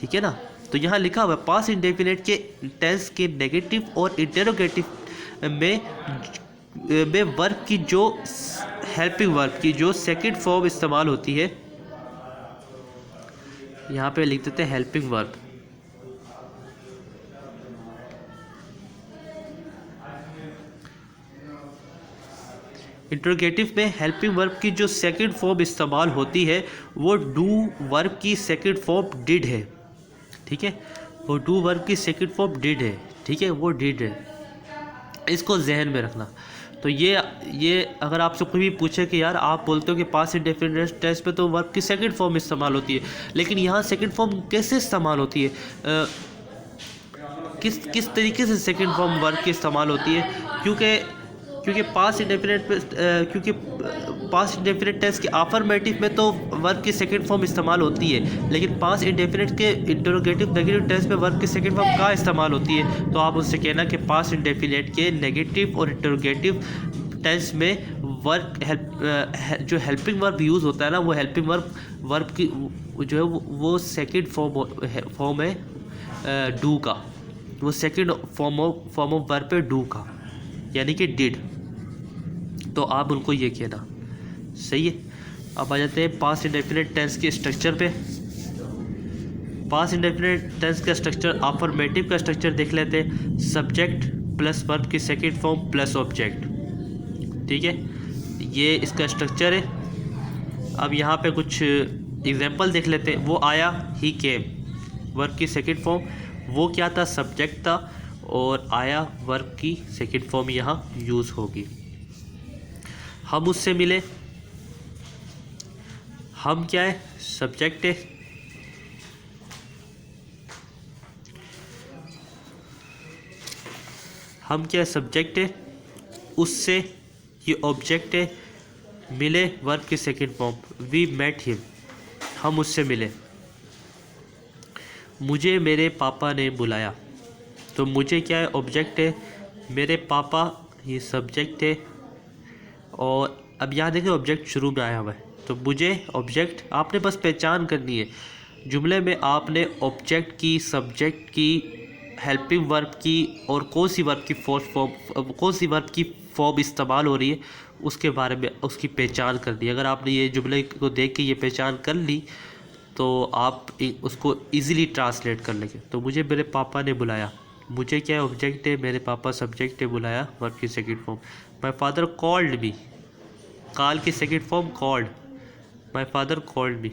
ठीक है ना, तो यहाँ लिखा हुआ है पास्ट इंडेफिनिट के टेंस के नेगेटिव और इंटेरोगेटिव में वर्ब की जो हेल्पिंग वर्ब की जो सेकंड फॉर्म इस्तेमाल होती है, यहाँ पे लिख देते हैं हेल्पिंग वर्ब। इंट्रोगेटिव में हेल्पिंग वर्ब की जो सेकंड फॉर्म इस्तेमाल होती है वो डू वर्ब की सेकंड फॉर्म डिड है, ठीक है। वो डू वर्ब की सेकंड फॉर्म डिड है, ठीक है, वो डिड है, इसको जहन में रखना। तो ये अगर आपसे कोई भी पूछे कि यार आप बोलते हो कि पास्ट इंडेफिनिट टेंस पे तो वर्ब की सेकंड फॉर्म इस्तेमाल होती है, लेकिन यहाँ सेकंड फॉर्म कैसे इस्तेमाल होती है, किस तरीके से सेकंड फॉर्म वर्ब की इस्तेमाल होती है, क्योंकि पास्ट इंडेफिनिट टेंस के अफर्मेटिव में तो वर्ब की सेकंड फॉर्म इस्तेमाल होती है, लेकिन पास्ट इंडेफिनिट के इंटरोगेटिव नेगेटिव टेंस में वर्ब की सेकंड फॉर्म कहाँ इस्तेमाल होती है। तो आप उससे कहना कि पास्ट इंडेफिनिट के नेगेटिव और इंटरोगेटिव टेंस में वर्ब जो हेल्पिंग वर्ब यूज़ होता है ना, वो हेल्पिंग वर्ब की जो है वो सेकंड फॉर्म है डू का, वो सेकंड फॉर्म ऑफ वर्ब है डू का, यानी कि डिड। तो आप उनको ये कहना, सही है। अब आ जाते हैं पास्ट इंडेफिनिट टेंस के स्ट्रक्चर पे। पास्ट इंडेफिनिट टेंस का स्ट्रक्चर, अफर्मेटिव का स्ट्रक्चर देख लेते हैं। सब्जेक्ट प्लस वर्ब की सेकंड फॉर्म प्लस ऑब्जेक्ट, ठीक है, ये इसका स्ट्रक्चर है। अब यहाँ पे कुछ एग्जांपल देख लेते हैं। वो आया, ही केम, वर्ब की सेकंड फॉर्म, वो क्या था, सब्जेक्ट था, और आया वर्ब की सेकंड फॉर्म यहाँ यूज़ होगी। हम उससे मिले, हम क्या है, सब्जेक्ट है, हम क्या है, सब्जेक्ट है, उससे ये ऑब्जेक्ट है, मिले वर्ब की second form, we met him, हम उससे मिले। मुझे मेरे पापा ने बुलाया, तो मुझे क्या है, ऑब्जेक्ट है, मेरे पापा ये सब्जेक्ट है, और अब यहाँ देखिए ऑब्जेक्ट शुरू में आया हुआ है, तो मुझे ऑब्जेक्ट, आपने बस पहचान करनी है जुमले में आपने ऑब्जेक्ट की, सब्जेक्ट की, हेल्पिंग वर्ब की और कौन सी वर्ब की फॉर्म इस्तेमाल हो रही है उसके बारे में उसकी पहचान करनी है। अगर आपने ये जुमले को देख के ये पहचान कर ली तो आप उसको इजीली ट्रांसलेट कर लेंगे। तो मुझे मेरे पापा ने बुलाया, मुझे क्या ऑब्जेक्ट है, मेरे पापा सब्जेक्ट है, बुलाया वर्ब की second form. My father called me, call की second form called, my father called me.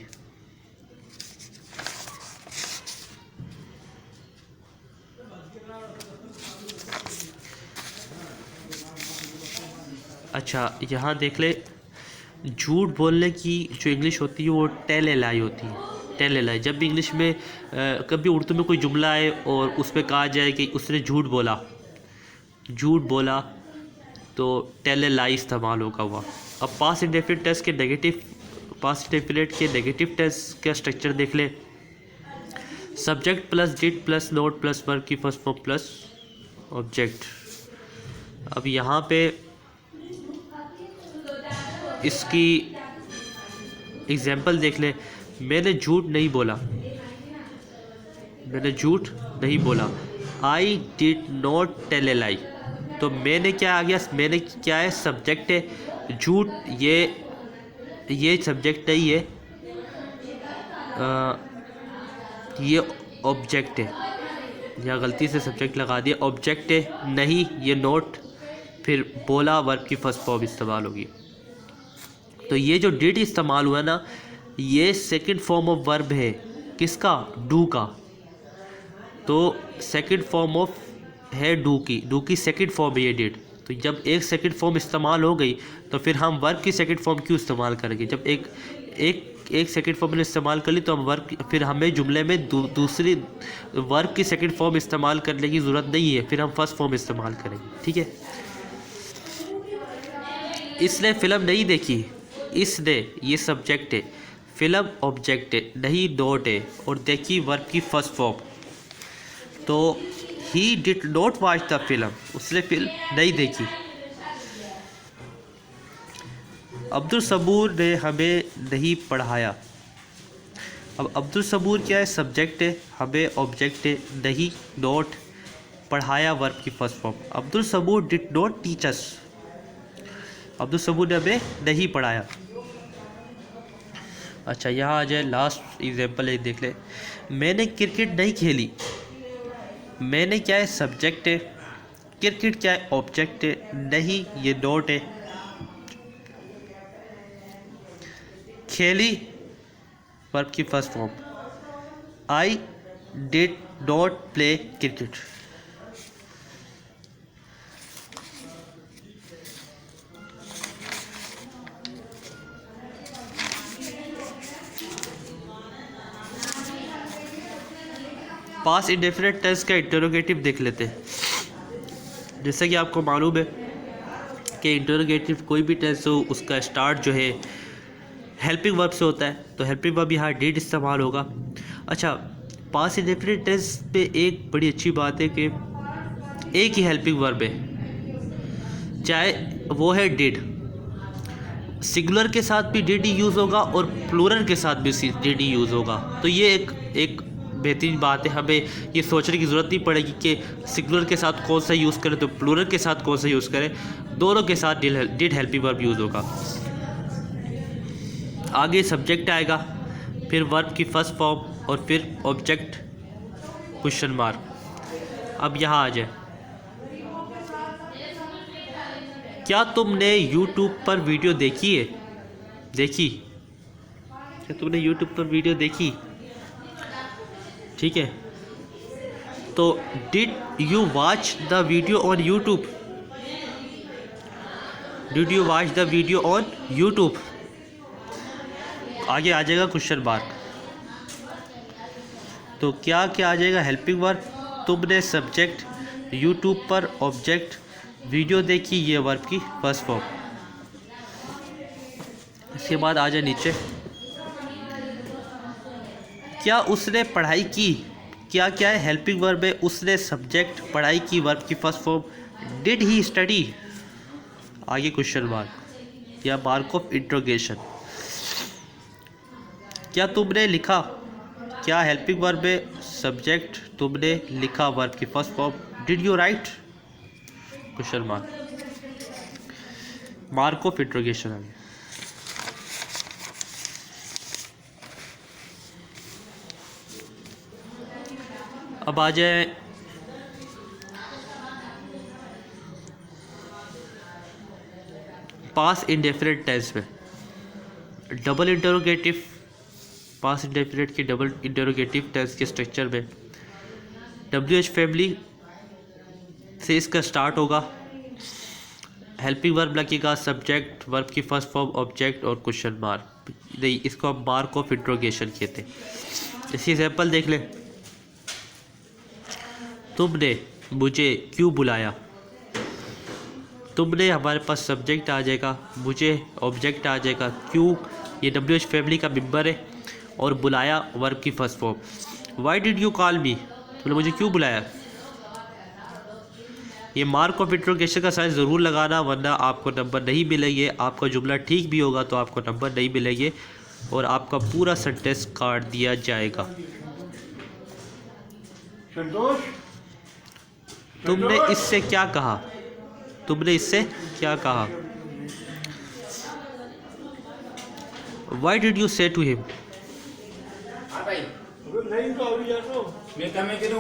अच्छा, यहाँ देख ले, झूठ बोलने की जो इंग्लिश होती है वो टेल ए लाई होती है, टेल ए लाई। जब भी इंग्लिश में कभी उर्दू में कोई जुमला आए और उसमें कहा जाए कि उसने झूठ बोला, तो टेल ए लाई इस्तेमाल होगा हुआ। अब पास्ट इंडेफिनिट टेंस के नेगेटिव टेंस का स्ट्रक्चर देख ले। Subject plus did plus not plus verb की फर्स्ट फॉर्म प्लस ऑब्जेक्ट। अब यहाँ पे इसकी एग्जाम्पल देख ले। मैंने झूठ नहीं बोला, मैंने झूठ नहीं बोला, I did not tell a lie. तो मैंने क्या आ गया, मैंने क्या है, सब्जेक्ट है, झूठ ये सब्जेक्ट नहीं है, ये ऑब्जेक्ट है, यहाँ गलती से सब्जेक्ट लगा दिया, ऑब्जेक्ट है, नहीं ये नोट, फिर बोला वर्ब की फर्स्ट फॉर्म इस्तेमाल होगी। तो ये जो डिड इस्तेमाल हुआ ना, ये सेकंड फॉर्म ऑफ वर्ब है, किसका, डू का। तो सेकंड फॉर्म ऑफ है डू की सेकंड फॉर्म है ये डिड। तो जब एक सेकंड फॉर्म इस्तेमाल हो गई तो फिर हम वर्ब की सेकंड फॉर्म क्यों इस्तेमाल करेंगे। जब एक सेकंड फॉर्म ने इस्तेमाल कर ली तो हम फिर हमें जुमले में दूसरी वर्ब की सेकंड फॉर्म इस्तेमाल करने की ज़रूरत नहीं है, फिर हम फर्स्ट फॉर्म इस्तेमाल करेंगे, ठीक है। इसने फिल्म नहीं देखी, इसने ये सब्जेक्ट है, फिल्म ऑब्जेक्ट है, नहीं नोट है, और देखी वर्ब की फर्स्ट फॉर्म। तो he did not watch the film, उसने फिल्म नहीं देखी। अब्दुल सबूर ने हमें नहीं पढ़ाया। अब अब्दुल सबूर क्या है, सब्जेक्ट है, हमें ऑब्जेक्ट है, नहीं नॉट, पढ़ाया वर्ब की first form. Abdul Sabur did not teach us, Abdul Sabur ने हमें नहीं पढ़ाया। अच्छा, यहाँ आ जाए लास्ट एग्जाम्पल एक देख ले। मैंने क्रिकेट नहीं खेली। मैंने क्या है, सब्जेक्ट है। क्रिकेट क्या है, ऑब्जेक्ट है। नहीं, ये नोट है। खेली वर्ब की first form. I did not play cricket. Past indefinite tense का इंटरोगेटिव देख लेते हैं। जैसे कि आपको मालूम है कि इंटरोगेटिव कोई भी टेंस हो उसका स्टार्ट जो है हेल्पिंग वर्ब से होता है, तो हेल्पिंग वर्ब यहाँ डिड इस्तेमाल होगा। अच्छा, पास्ट इंडेफिनिट टेंस पे एक बड़ी अच्छी बात है कि एक ही हेल्पिंग वर्ब है, चाहे वो है डिड। सिंगुलर के साथ भी डिड ही यूज़ होगा और प्लूरल के साथ भी डिड ही यूज़ होगा। तो ये एक बेहतरीन बात है। हमें ये सोचने की ज़रूरत नहीं पड़ेगी कि सिंगुलर के साथ कौन सा यूज़ करें तो प्लूरल के साथ कौन सा यूज़ करें। दोनों के साथ डिड हेल्पिंग वर्ब यूज़ होगा। आगे सब्जेक्ट आएगा, फिर वर्ब की फर्स्ट फॉर्म और फिर ऑब्जेक्ट क्वेश्चन मार्क। अब यहाँ आ जाए, क्या तुमने यूट्यूब पर वीडियो देखी है? देखी? क्या तुमने यूट्यूब पर वीडियो देखी? ठीक है, तो did you watch the video on YouTube? Did you watch the video on YouTube? आगे आ जाएगा क्वेश्चन मार्क। तो क्या क्या आ जाएगा, हेल्पिंग वर्ब, तुमने सब्जेक्ट, यूट्यूब पर ऑब्जेक्ट, वीडियो देखी ये वर्ब की फर्स्ट फॉर्म। इसके बाद आ जाए नीचे, क्या उसने पढ़ाई की? क्या क्या है, हेल्पिंग वर्ब है, उसने सब्जेक्ट, पढ़ाई की वर्ब की first form, did he study. आगे क्वेश्चन मार्क या मार्क ऑफ इंट्रोगेशन। क्या तुमने लिखा? क्या हेल्पिंग वर्ब है, सब्जेक्ट, तुमने लिखा वर्ब की first form, did you write? Question mark, mark of interrogation आ गया। अब आ जाए पास्ट इंडेफिनिट टेंस में डबल इंटरोगेटिव। पास्ट इंडेफिनिट के डबल इंटरोगेटिव टेंस के स्ट्रक्चर में WH फैमिली से इसका स्टार्ट होगा, हेल्पिंग वर्ब लगेगा, सब्जेक्ट, वर्ब की फर्स्ट फॉर्म, ऑब्जेक्ट और क्वेश्चन मार्क। नहीं, इसको हम मार्क ऑफ इंट्रोगेशन कहते हैं। इसकी एग्जाम्पल देख लें, तुमने मुझे क्यों बुलाया? तुमने हमारे पास सब्जेक्ट आ जाएगा, मुझे ऑब्जेक्ट आ जाएगा, क्यों ये WH फैमिली का मेंबर है और बुलाया वर्ब की first form. Y did you call मी? तुमने मुझे क्यों बुलाया? ये मार्क ऑफ इंट्रोगेशन का साइन ज़रूर लगाना, वरना आपको नंबर नहीं मिलेंगे। आपका जुमला ठीक भी होगा तो आपको नंबर नहीं मिलेंगे और आपका पूरा सेंटेंस काट दिया जाएगा। तुमने इससे क्या कहा? तुमने इससे क्या कहा? Why did you say to him?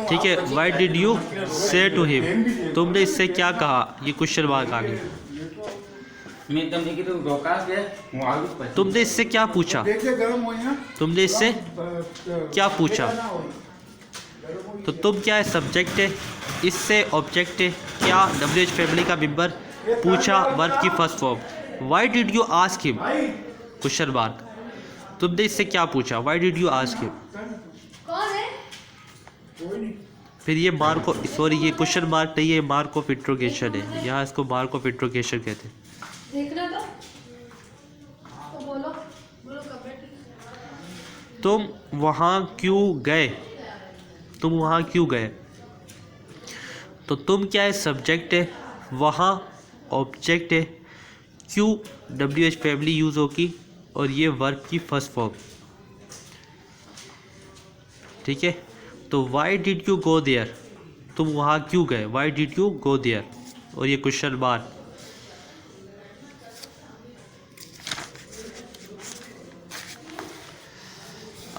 ठीक है, Why did you say to him? तुमने इससे क्या कहा? ये क्वेश्चन मार्क आ गया। तुमने इससे क्या पूछा? तुमने इससे क्या पूछा? तो तुम क्या है, सब्जेक्ट है, इससे ऑब्जेक्ट है, क्या WH फैमिली का मेंबर, पूछा वर्ब की first form. Y did you ask him? Question mark. तुमने इससे क्या पूछा? Y did you ask him? फिर ये मार्क ऑफ, सॉरी ये क्वेश्चन मार्क नहीं है, मार्क ऑफ इंट्रोगेशन है। यहाँ इसको मार्क ऑफ इंट्रोगेशन कहते हैं। तुम वहाँ क्यों गए? तुम वहाँ क्यों गए? तो तुम क्या है, सब्जेक्ट है, वहाँ ऑब्जेक्ट है, क्यों WH फैमिली यूज़ होगी और ये वर्ब की फर्स्ट फॉर्म। ठीक है, तो why did you go there? तुम वहाँ क्यों गए? Why did you go there और ये क्वेश्चन मार्क।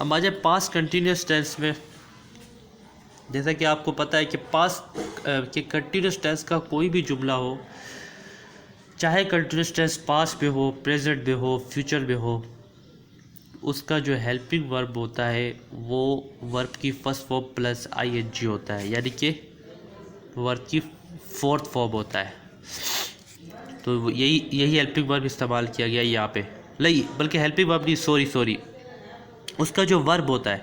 अब आ जाए पास्ट कंटिन्यूस टेंस में। जैसा कि आपको पता है कि पास्ट कि कंटिन्यूस टेंस का कोई भी जुमला हो, चाहे कंटिन्यूस टेंस पास्ट में हो, प्रेजेंट में हो, फ्यूचर में हो, उसका जो हेल्पिंग वर्ब होता है वो वर्ब की फर्स्ट फॉर्म प्लस आईएनजी होता है, यानी कि वर्ब की फोर्थ फॉर्म होता है। तो यही हेल्पिंग वर्ब इस्तेमाल किया गया यहाँ पे, नहीं बल्कि हेल्पिंग वर्ब नहीं, सॉरी उसका जो वर्ब होता है,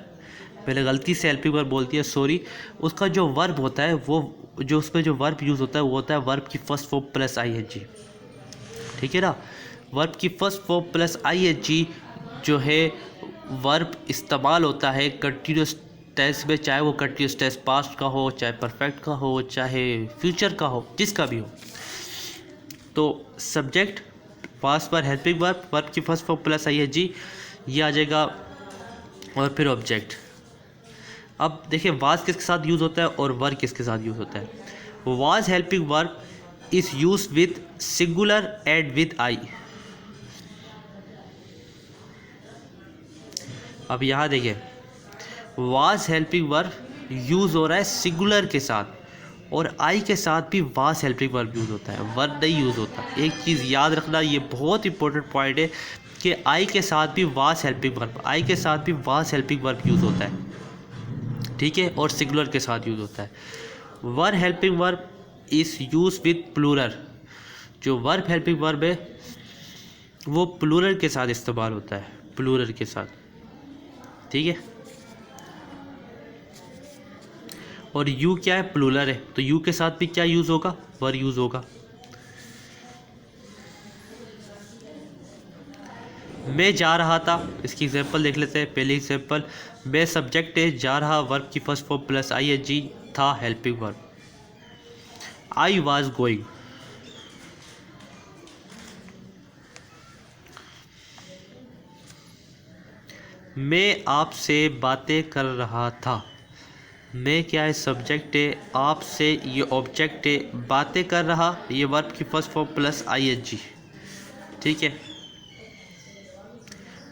पहले गलती से हेल्पिंग वर्ब बोल दिया, सॉरी। उसका जो वर्ब होता है वो जो उसमें जो वर्ब यूज़ होता है वो होता है वर्ब की फर्स्ट फॉर्म प्लस आईएनजी, ठीक है ना। वर्ब की फर्स्ट फॉर्म प्लस आईएनजी जो है वर्ब इस्तेमाल होता है कंटिन्यूस टेंस में, चाहे वो कंटिन्यूस टेंस पास्ट का हो, चाहे परफेक्ट का हो, चाहे फ्यूचर का हो, जिसका भी हो। तो सब्जेक्ट पास्ट पर हेल्पिंग वर्ब, वर्ब की फर्स्ट फॉर्म प्लस आईएनजी, ये आ जाएगा, और फिर ऑब्जेक्ट। अब देखिए वाज किसके साथ यूज़ होता है और वर किसके साथ यूज़ होता है। Was helping verb is use with singular and with I. अब यहाँ देखिए वाज हेल्पिंग वर्ब यूज़ हो रहा है सिंगुलर के साथ, और आई के साथ भी वाज हेल्पिंग वर्ब यूज़ होता है, वर्ब नहीं यूज़ होता। एक चीज़ याद रखना, ये बहुत इंपॉर्टेंट पॉइंट है कि आई के साथ भी वाज हेल्पिंग वर्ब, आई के साथ भी वाज हेल्पिंग वर्ब यूज़ होता है, ठीक है, और सिंगुलर के साथ यूज़ होता है। Were helping verb is use with plural. जो वर्ब हेल्पिंग वर्ब है वो प्लूरल के साथ इस्तेमाल होता है, प्लूरल के साथ, ठीक है। और यू क्या है, प्लूरल है, तो यू के साथ भी क्या यूज़ होगा, वर यूज़ होगा। मैं जा रहा था, इसकी एग्जांपल देख लेते हैं। पहली एग्जांपल, मैं सब्जेक्ट है, जा रहा वर्ब की फर्स्ट फॉर्म प्लस आईएनजी, था helping verb. I was going, मैं आपसे बातें कर रहा था। मैं क्या है, सब्जेक्ट है, आपसे ये ऑब्जेक्ट है, बातें कर रहा ये वर्ब की फर्स्ट फॉर्म प्लस आईएनजी, ठीक है,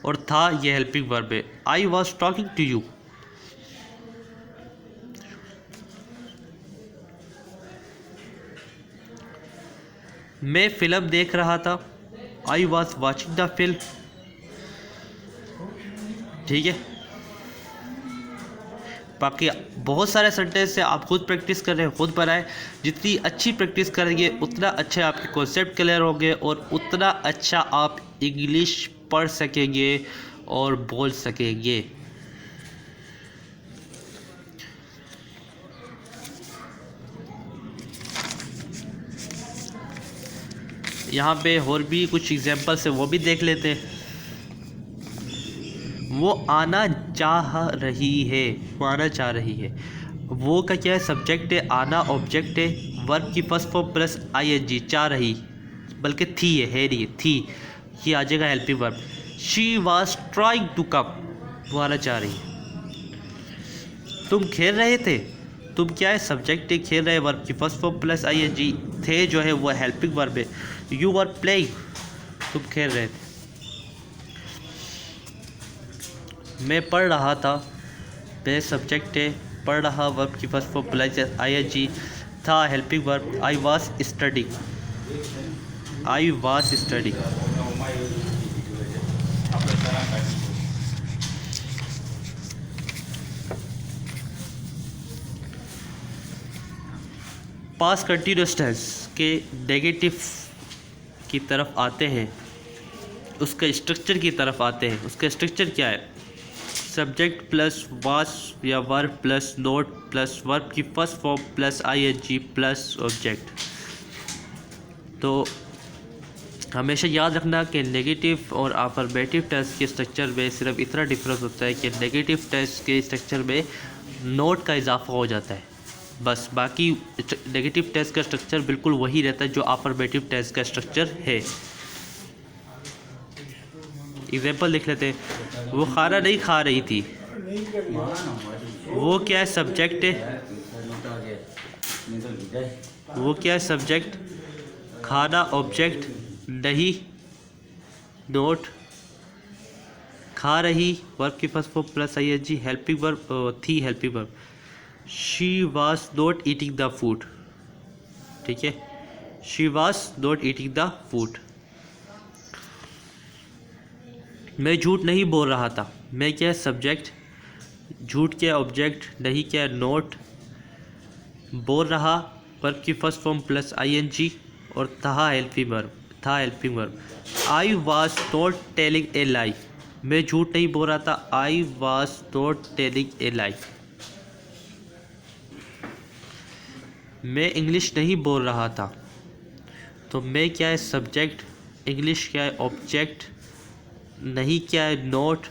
और था ये हेल्पिंग वर्ब है। I was talking to you, मैं फिल्म देख रहा था। I was watching the film, ठीक है। बाकी बहुत सारे सेंटेंस से आप खुद प्रैक्टिस कर रहे हैं, खुद बनाएं। जितनी अच्छी प्रैक्टिस करेंगे उतना अच्छे आपके कॉन्सेप्ट क्लियर होंगे और उतना अच्छा आप इंग्लिश पढ़ सकेंगे और बोल सकेंगे। यहाँ पे और भी कुछ एग्जांपल्स है, वो भी देख लेते हैं। वो आना चाह रही है, वो आना चाह रही है, वो का क्या है, सब्जेक्ट है, आना ऑब्जेक्ट है, वर्ब की फर्स्ट फॉर्म प्लस आईएनजी, चाह रही, बल्कि थी है नहीं है, थी, ये आ जाएगा helping verb. She was trying to come, वो आना चाह रही है। तुम खेल रहे थे, तुम क्या है, सब्जेक्ट है, खेल रहे, वर्ब की फर्स्ट फॉर्म प्लस आईएनजी, थे जो है वो हेल्पिंग वर्ब है। यू वर प्लेइंग, तुम खेल रहे थे। मैं पढ़ रहा था, मैं सब्जेक्ट है, पढ़ रहा वर्ब की फर्स्ट फॉर्म प्लस आईएनजी, था helping verb. I was studying, I was studying. Past continuous tense के नेगेटिव की तरफ आते हैं, उसके स्ट्रक्चर की तरफ आते हैं। उसका स्ट्रक्चर क्या है, सब्जेक्ट प्लस वाज या verb plus not plus verb की first form plus ING plus object. तो हमेशा याद रखना कि नेगेटिव और अफर्मेटिव टेंस के स्ट्रक्चर में सिर्फ इतना डिफरेंस होता है कि नेगेटिव टेंस के स्ट्रक्चर में नोट का इजाफा हो जाता है, बस। बाकी नेगेटिव टेंस का स्ट्रक्चर बिल्कुल वही रहता है जो अफर्मेटिव टेंस का स्ट्रक्चर है। एग्जाम्पल देख लेते हैं। वो खाना नहीं खा रही थी, वो क्या है, सब्जेक्ट है, वो क्या है, सब्जेक्ट, खाना ऑब्जेक्ट, नहीं नोट, खा रही वर्ब की first form plus ING, helping verb थी helping verb. She was not eating the food, ठीक है, she was not eating the food. मैं झूठ नहीं बोल रहा था, मैं क्या है सब्जेक्ट, झूठ क्या है ऑब्जेक्ट, नहीं क्या है नोट, बोल रहा वर्ब की फर्स्ट फॉर्म प्लस आईएनजी और था helping verb. I was not telling a lie, मैं झूठ नहीं बोल रहा था, I was not telling a lie. मैं इंग्लिश नहीं बोल रहा था, तो मैं क्या है सब्जेक्ट, इंग्लिश क्या है ऑब्जेक्ट, नहीं क्या है नोट,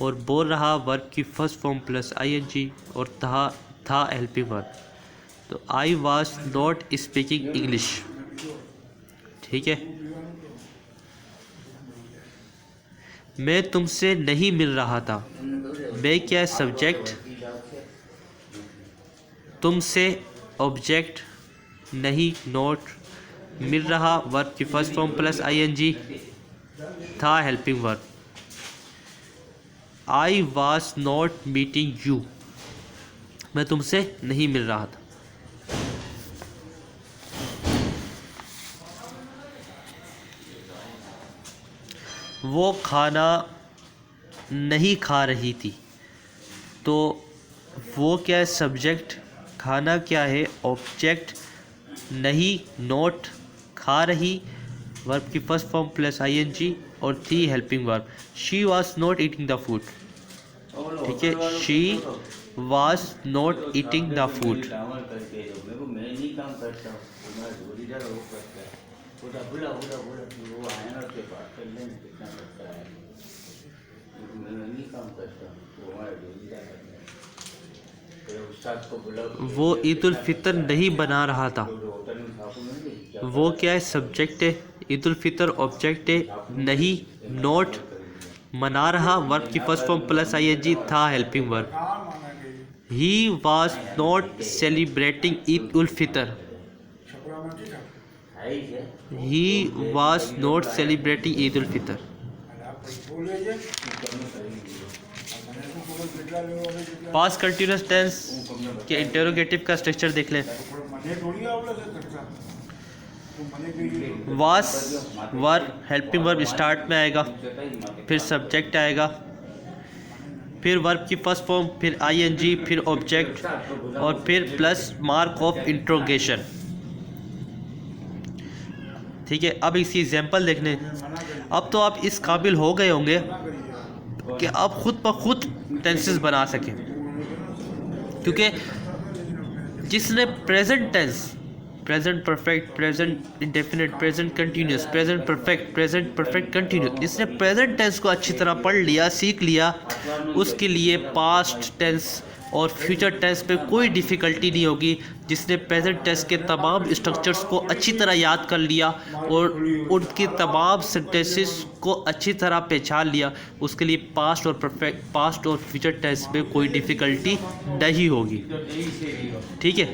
और बोल रहा वर्ब की फर्स्ट फॉर्म प्लस आईएनजी और था हेल्पिंग वर्ब। तो आई वाज नॉट स्पीकिंग इंग्लिश, ठीक है। मैं तुमसे नहीं मिल रहा था, मैं क्या है सब्जेक्ट, तुमसे ऑब्जेक्ट, नहीं नोट, मिल रहा वर्ब की फर्स्ट फॉर्म प्लस आईएनजी, था helping verb. I was not meeting you, मैं तुमसे नहीं मिल रहा था। वो खाना नहीं खा रही थी, तो वो क्या है सब्जेक्ट, खाना क्या है ऑब्जेक्ट, नहीं नोट, खा रही वर्ब की फर्स्ट फॉर्म प्लस आईएनजी और थी helping verb. She was not eating the food, ठीक है, she was not eating the food. वो ईद उल फितर नहीं बना रहा था, वो क्या है सब्जेक्ट है, ईद उल फितर ऑब्जेक्ट है, नहीं नोट, मना रहा वर्ब की फर्स्ट फॉर्म प्लस आईएनजी, था helping verb. He was not celebrating Eid ul Fitr, he was not celebrating Eid ul Fitr. Past continuous tense के इंटरोगेटिव का स्ट्रक्चर देख लें। वास वर्ब हेल्पिंग वर्ब स्टार्ट में आएगा, फिर सब्जेक्ट आएगा, फिर वर्ब की फर्स्ट फॉर्म, फिर आईएनजी, फिर ऑब्जेक्ट और फिर प्लस मार्क ऑफ इंट्रोगेशन, ठीक है। अब इसकी एग्जांपल देखने, अब तो आप इस काबिल हो गए होंगे कि आप खुद ब खुद टेंसेस बना सकें, क्योंकि जिसने present tense, present perfect, present indefinite, present continuous, present perfect, present perfect continuous, जिसने प्रेजेंट टेंस को अच्छी तरह पढ़ लिया, सीख लिया, उसके लिए पास्ट टेंस और फ्यूचर टेंस पे कोई डिफ़िकल्टी नहीं होगी। जिसने प्रेजेंट टेंस के तमाम स्ट्रक्चर्स को अच्छी तरह याद कर लिया और उनके तमाम सेंटेंसेस को अच्छी तरह पहचान लिया, उसके लिए पास्ट और फ्यूचर टेंस में कोई डिफ़िकल्टी नहीं होगी, ठीक है।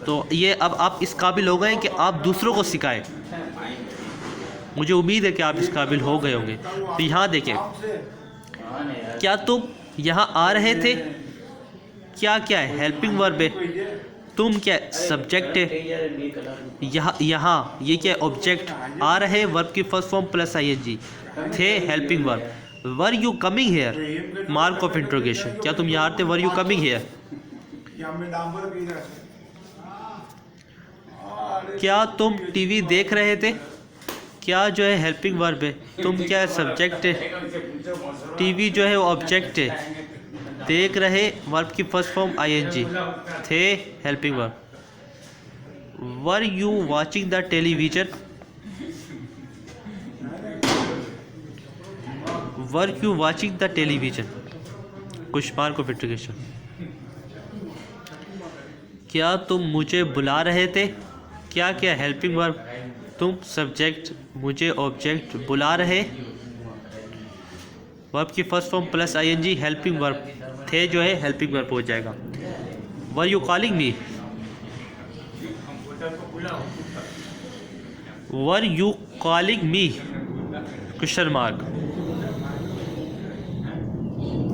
तो ये अब आप इस काबिल हो गए कि आप दूसरों को सिखाएं, मुझे उम्मीद है कि आप इस काबिल हो गए होंगे। तो यहाँ देखें, क्या तुम यहाँ आ रहे थे, क्या क्या है हेल्पिंग वर्ब है, तुम क्या सब्जेक्ट है, यहाँ ये क्या ऑब्जेक्ट, आ रहे वर्ब की फर्स्ट फॉर्म प्लस आईएनजी, थे helping verb. Were you coming here mark of interrogation, क्या तुम यहाँ थे, वर यू कमिंग हेयर। क्या तुम टीवी देख रहे थे, क्या जो है हेल्पिंग वर्ब है, तुम क्या है सब्जेक्ट है, टीवी जो है वो ऑब्जेक्ट है, देख रहे वर्ब की फर्स्ट फॉर्म आईएनजी, थे helping verb. Were you watching the television, were you watching the television, कुछ मार्क ऑफ इंट्रोगेशन। क्या तुम मुझे बुला रहे थे, क्या क्या हेल्पिंग वर्ब, तुम सब्जेक्ट, मुझे ऑब्जेक्ट, बुला रहे वर्ब की first form plus ING, helping verb, थे जो है हेल्पिंग वर्ब हो जाएगा। Were you calling me, were you calling me, question mark.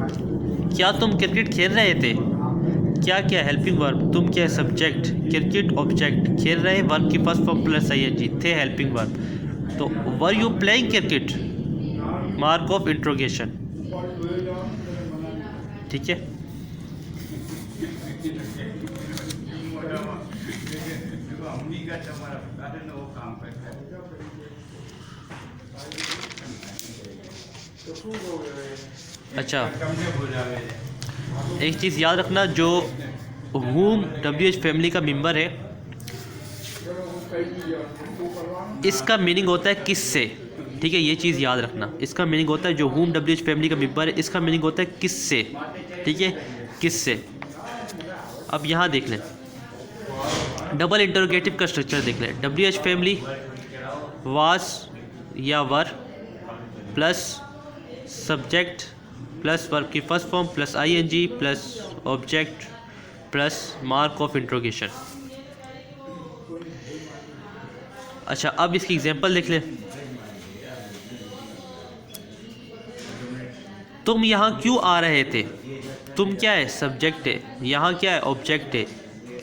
क्या तुम क्रिकेट खेल रहे थे? क्या क्या हेल्पिंग वर्ब, तुम क्या सब्जेक्ट, क्रिकेट ऑब्जेक्ट, खेल रहे वर्ब की फर्स्ट फॉर्म प्लस आईएनजी, थे हेल्पिंग वर्ब। तो were you playing cricket, mark of interrogation. ठीक है। अच्छा, एक चीज़ याद रखना, जो whom WH फैमिली का मेंबर है, इसका मीनिंग होता है किससे। ठीक है, ये चीज़ याद रखना, इसका मीनिंग होता है जो whom WH फैमिली का मेंबर है, इसका मीनिंग होता है किससे। ठीक है, किससे। अब यहाँ देख लें, डबल इंटरोगेटिव का स्ट्रक्चर देख लें। WH फैमिली वाज या were plus subject plus verb की first form plus ING plus object plus mark of interrogation. अच्छा, अब इसकी एग्जांपल देख लें। तुम यहाँ क्यों आ रहे थे? तुम क्या है? सब्जेक्ट है। यहाँ क्या है? ऑब्जेक्ट है।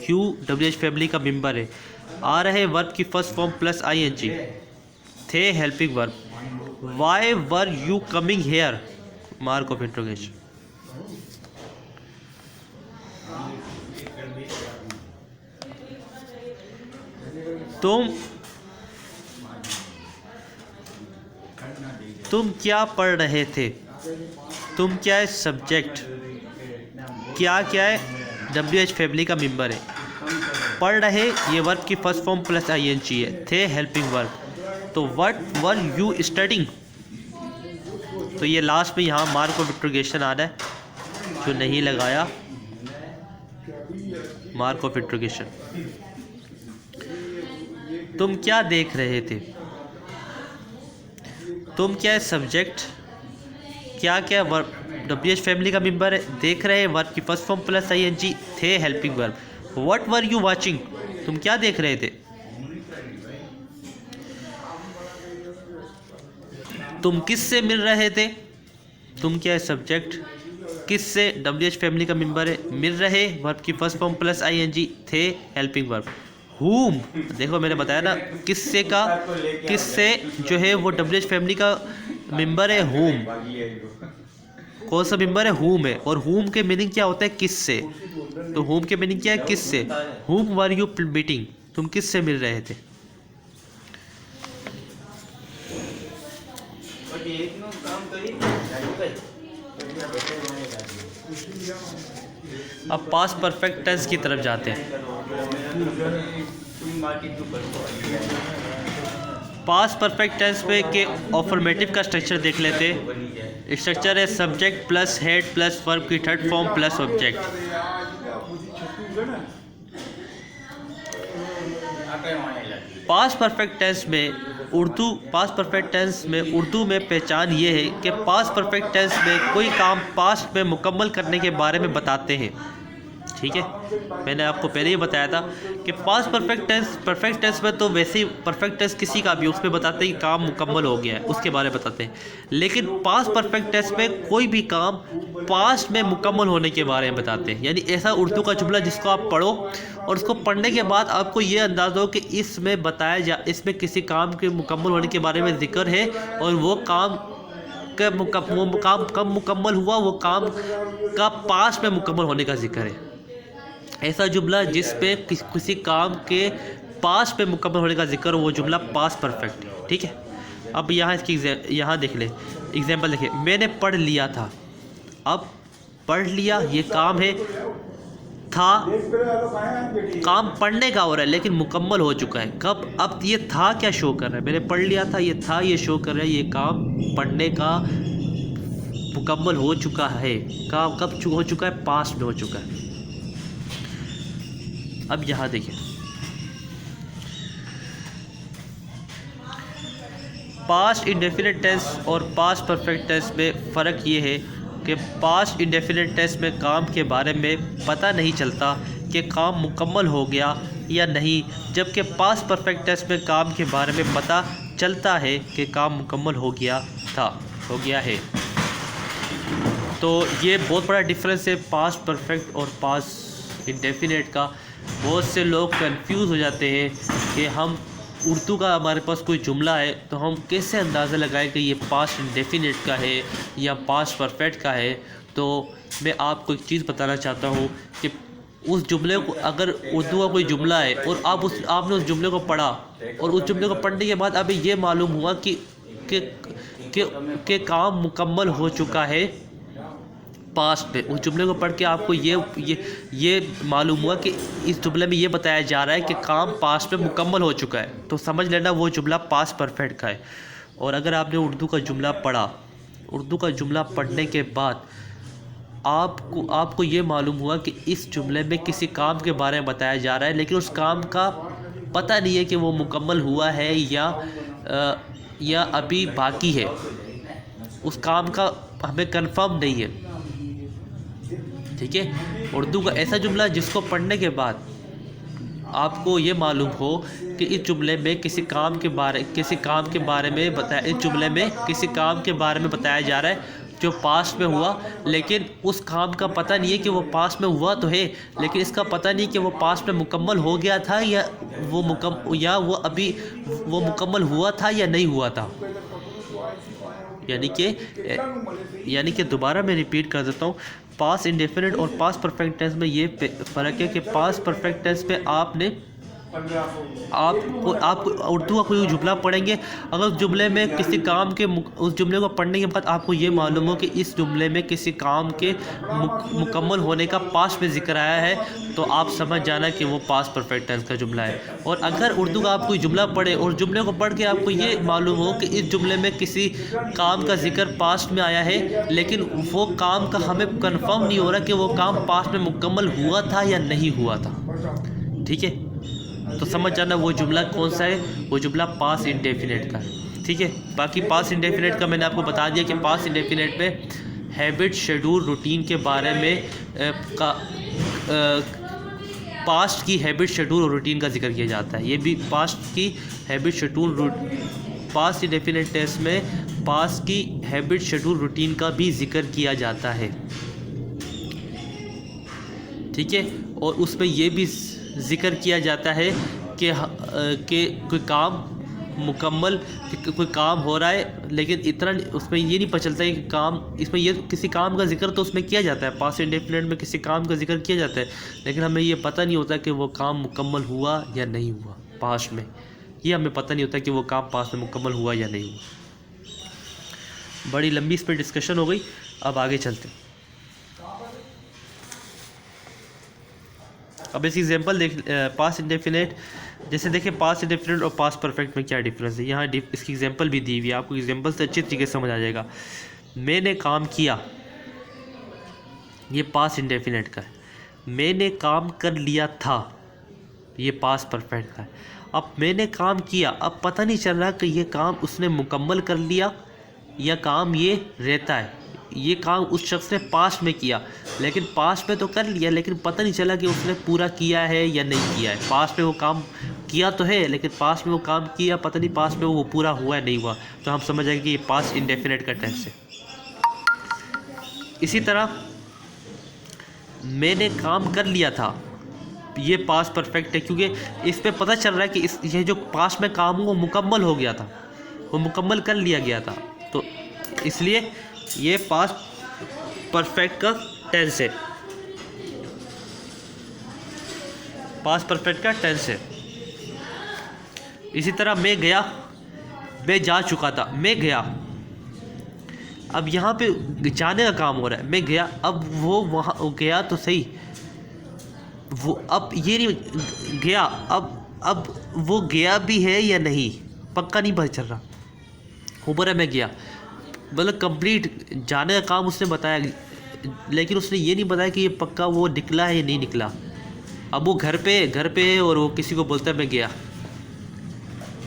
क्यों WH फैमिली का मेंबर है। आ रहे वर्ब की फर्स्ट फॉर्म प्लस आईएनजी, थे helping verb. Why were you coming here, mark of interrogation. तुम क्या पढ़ रहे थे? तुम क्या है? सब्जेक्ट। क्या है? WH फैमिली का मेंबर है। पढ़ रहे ये वर्ब की फर्स्ट फॉर्म प्लस आईएनजी है, थे हेल्पिंग वर्ब। तो व्हाट वर यू स्टडिंग, तो ये लास्ट में यहाँ मार्क ऑफ इंट्रोगेशन आ रहा है, जो नहीं लगाया मार्क ऑफ इंट्रोगेशन। तुम क्या देख रहे थे? तुम क्या है? सब्जेक्ट। क्या वर्ब, WH फैमिली का मेंबर है, देख रहे वर्ब की फर्स्ट फॉर्म प्लस आईएनजी, थे helping verb. What were you watching, तुम क्या देख रहे थे? तुम किससे मिल रहे थे? तुम क्या है? सब्जेक्ट। किससे? WH फैमिली का मेंबर है, मिल रहे वर्ब की फर्स्ट फॉर्म प्लस आईएनजी, थे हेल्पिंग वर्ब। whom, देखो मैंने बताया ना किससे का, किससे जो है वो WH फैमिली का मेंबर है whom। कौन सा मेंबर है? whom है। और whom के मीनिंग क्या होता है? किससे। तो whom के मीनिंग क्या है? किससे। whom were you meeting, तुम किससे मिल रहे थे। अब पास्ट परफेक्ट टेंस की तरफ जाते हैं। पास्ट परफेक्ट टेंस पे के ऑफर्मेटिव का स्ट्रक्चर देख लेते हैं। स्ट्रक्चर है subject plus had plus verb की third form plus object. Past perfect tense में उर्दू में पहचान ये है कि पास्ट परफेक्ट टेंस में कोई काम पास्ट में मुकम्मल करने के बारे में बताते हैं। ठीक है, मैंने आपको पहले ही बताया था कि पास्ट परफेक्ट टेंस में तो वैसे ही परफेक्ट टेंस किसी का भी उसमें बताते हैं कि काम मुकम्मल हो गया है, उसके बारे में बताते हैं। लेकिन पास्ट परफेक्ट टेंस में कोई भी काम पास्ट में मुकम्मल होने के बारे में बताते हैं। यानी ऐसा उर्दू का जुमला जिसको आप पढ़ो और उसको पढ़ने के बाद आपको ये अंदाज़ हो कि इसमें किसी काम के मुकम्मल होने के बारे में जिक्र है और वो काम कब मुकम्मल हुआ, वो काम का पास्ट में मुकम्मल होने का जिक्र है। ऐसा जुमला जिस पे किसी काम के पास्ट पे मुकम्मल होने का जिक्र हो, वो जुमला पास्ट परफेक्ट है। ठीक है, अब यहाँ देख ले, एग्जाम्पल देखिए। मैंने पढ़ लिया था। अब पढ़ लिया ये काम है, था काम पढ़ने का हो रहा है लेकिन मुकम्मल हो चुका है कब। अब ये था क्या शो कर रहा है? मैंने पढ़ लिया था, ये था ये शो कर रहा है ये काम पढ़ने का मुकम्मल हो चुका है। काम कब हो चुका है? पास्ट में हो चुका है। अब यहाँ देखिए, पास्ट इंडेफिनिट टेंस और पास्ट परफेक्ट टेंस में फ़र्क ये है कि पास्ट इंडेफिनिट टेंस में काम के बारे में पता नहीं चलता कि काम मुकम्मल हो गया या नहीं, जबकि पास्ट परफेक्ट टेंस में काम के बारे में पता चलता है कि काम मुकम्मल हो गया है। तो ये बहुत बड़ा डिफरेंस है पास्ट परफेक्ट और पास्ट इंडेफिनेट का। बहुत से लोग कंफ्यूज हो जाते हैं कि हम उर्दू का हमारे पास कोई जुमला है तो हम कैसे अंदाज़ा लगाएं कि ये पास्ट इंडेफिनेट का है या पास्ट परफेक्ट का है। तो मैं आपको एक चीज़ बताना चाहता हूँ कि उस जुमले को, अगर उर्दू का कोई जुमला है और आपने उस जुमले को पढ़ा और उस जुमले को पढ़ने के बाद अभी ये मालूम हुआ कि काम मुकम्मल हो चुका है पास्ट में, उस जुमले को पढ़ के आपको ये मालूम हुआ कि इस जुमले में ये बताया जा रहा है कि काम पास्ट में मुकम्मल हो चुका है, तो समझ लेना वो जुमला पास्ट परफेक्ट का है। और अगर आपने उर्दू का जुमला पढ़ा, उर्दू का जुमला पढ़ने के बाद आपको ये मालूम हुआ कि इस जुमले में किसी काम के बारे में बताया जा रहा है, लेकिन उस काम का पता नहीं है कि वो मुकम्मल हुआ है या अभी बाकी है, उस काम का हमें कंफर्म नहीं है। ठीक है, उर्दू का ऐसा जुमला जिसको पढ़ने के बाद आपको ये मालूम हो कि इस जुमले में किसी काम के बारे में बताया, इस जुमले में किसी काम के बारे में बताया जा रहा है जो पास्ट में हुआ, लेकिन उस काम का पता नहीं है कि वो पास्ट में हुआ तो है, लेकिन इसका पता नहीं कि वो पास्ट में मुकम्मल हो गया था या वो अभी वो मुकम्मल हुआ था या नहीं हुआ था। यानी कि दोबारा मैं रिपीट कर देता हूँ, पास्ट इंडेफिनिट और पास्ट परफेक्ट टेंस में ये फ़र्क है कि पास्ट परफेक्ट टेंस में आपको उर्दू का कोई जुमला पढ़ेंगे, अगर उस जुमले में किसी काम के उस जुमले को पढ़ने के बाद आपको ये मालूम हो कि इस जुमले में किसी काम के मुकम्मल होने का पास्ट में जिक्र आया है, तो आप समझ जाना कि वो पास्ट परफेक्ट टेंस का जुमला है। और अगर उर्दू का आप कोई जुमला पढ़े और जुमले को पढ़ के आपको ये मालूम हो कि इस जुमले में किसी काम का जिक्र पास्ट में आया है, लेकिन वो काम का हमें कंफर्म नहीं हो रहा कि वो काम पास्ट में मुकम्मल हुआ था या नहीं हुआ था, ठीक है, तो समझ जाना वो जुमला कौन सा है, वो जुमला पास्ट इंडेफिनेट का है। ठीक है, बाकी पास्ट इंडेफिनेट का मैंने आपको बता दिया कि पास्ट इंडेफिनेट में हैबिट, शेड्यूल, रूटीन के बारे में पास्ट की हैबिट, शेड्यूल और रूटीन का जिक्र किया जाता है। ये भी पास्ट की habit, schedule, past indefinite tense में पास्ट की हैबिट, शेड्यूल, रूटीन का भी जिक्र किया जाता है। ठीक है, और उसमें ये भी जिक्र किया जाता है कि कोई काम मुकम्मल, कोई काम हो रहा है, लेकिन इतना उसमें ये नहीं पता चलता है कि काम, इसमें ये किसी काम का जिक्र तो उसमें किया जाता है, पास्ट इंडेफिनिट में किसी काम का जिक्र किया जाता है, लेकिन हमें ये पता नहीं होता कि वो काम मुकम्मल हुआ या नहीं हुआ पास्ट में, ये हमें पता नहीं होता कि वो काम पास्ट में मुकम्मल हुआ या नहीं हुआ। बड़ी लंबी इस पर डिस्कशन हो गई, अब आगे चलते हैं। अब इस एग्जांपल देख, पास्ट इंडेफिनेट, जैसे देखें पास्ट इंडेफिनेट और पास्ट परफेक्ट में क्या डिफरेंस है। यहाँ इसकी एग्जांपल भी दी हुई है, आपको एग्जांपल से अच्छी तरीके से समझ आ जाएगा। मैंने काम किया, ये पास्ट इंडेफिनेट का है। मैंने काम कर लिया था, ये पास्ट परफेक्ट का है। अब मैंने काम किया, अब पता नहीं चल रहा कि ये काम उसने मुकम्मल कर लिया या काम ये रहता है। ये काम उस शख्स ने पास्ट में किया, लेकिन पास्ट में तो कर लिया, लेकिन पता नहीं चला कि उसने पूरा किया है या नहीं किया है। पास्ट में वो काम किया तो है, लेकिन पास्ट में वो काम किया, पता नहीं पास्ट में वो पूरा हुआ है नहीं हुआ, तो हम समझ जाएंगे कि ये पास्ट इंडेफिनेट का टेंस है। इसी तरह मैंने काम कर लिया था, ये पास्ट परफेक्ट है, क्योंकि इस पे पता चल रहा है कि ये जो पास्ट में काम वो मुकम्मल हो गया था, वो मुकम्मल कर लिया गया था, तो इसलिए ये पास्ट परफेक्ट का टेंस है, पास्ट परफेक्ट का टेंस है। इसी तरह मैं गया, मैं जा चुका था, मैं गया, अब यहाँ पे जाने का काम हो रहा है, मैं गया, अब वो वहाँ गया तो सही, वो अब ये नहीं गया, अब वो गया भी है या नहीं पक्का नहीं पता चल रहा, ऊपर है मैं गया, मतलब कंप्लीट जाने का काम उसने बताया, लेकिन उसने ये नहीं बताया कि ये पक्का वो निकला है या नहीं निकला। अब वो घर पे है और वो किसी को बोलता है मैं गया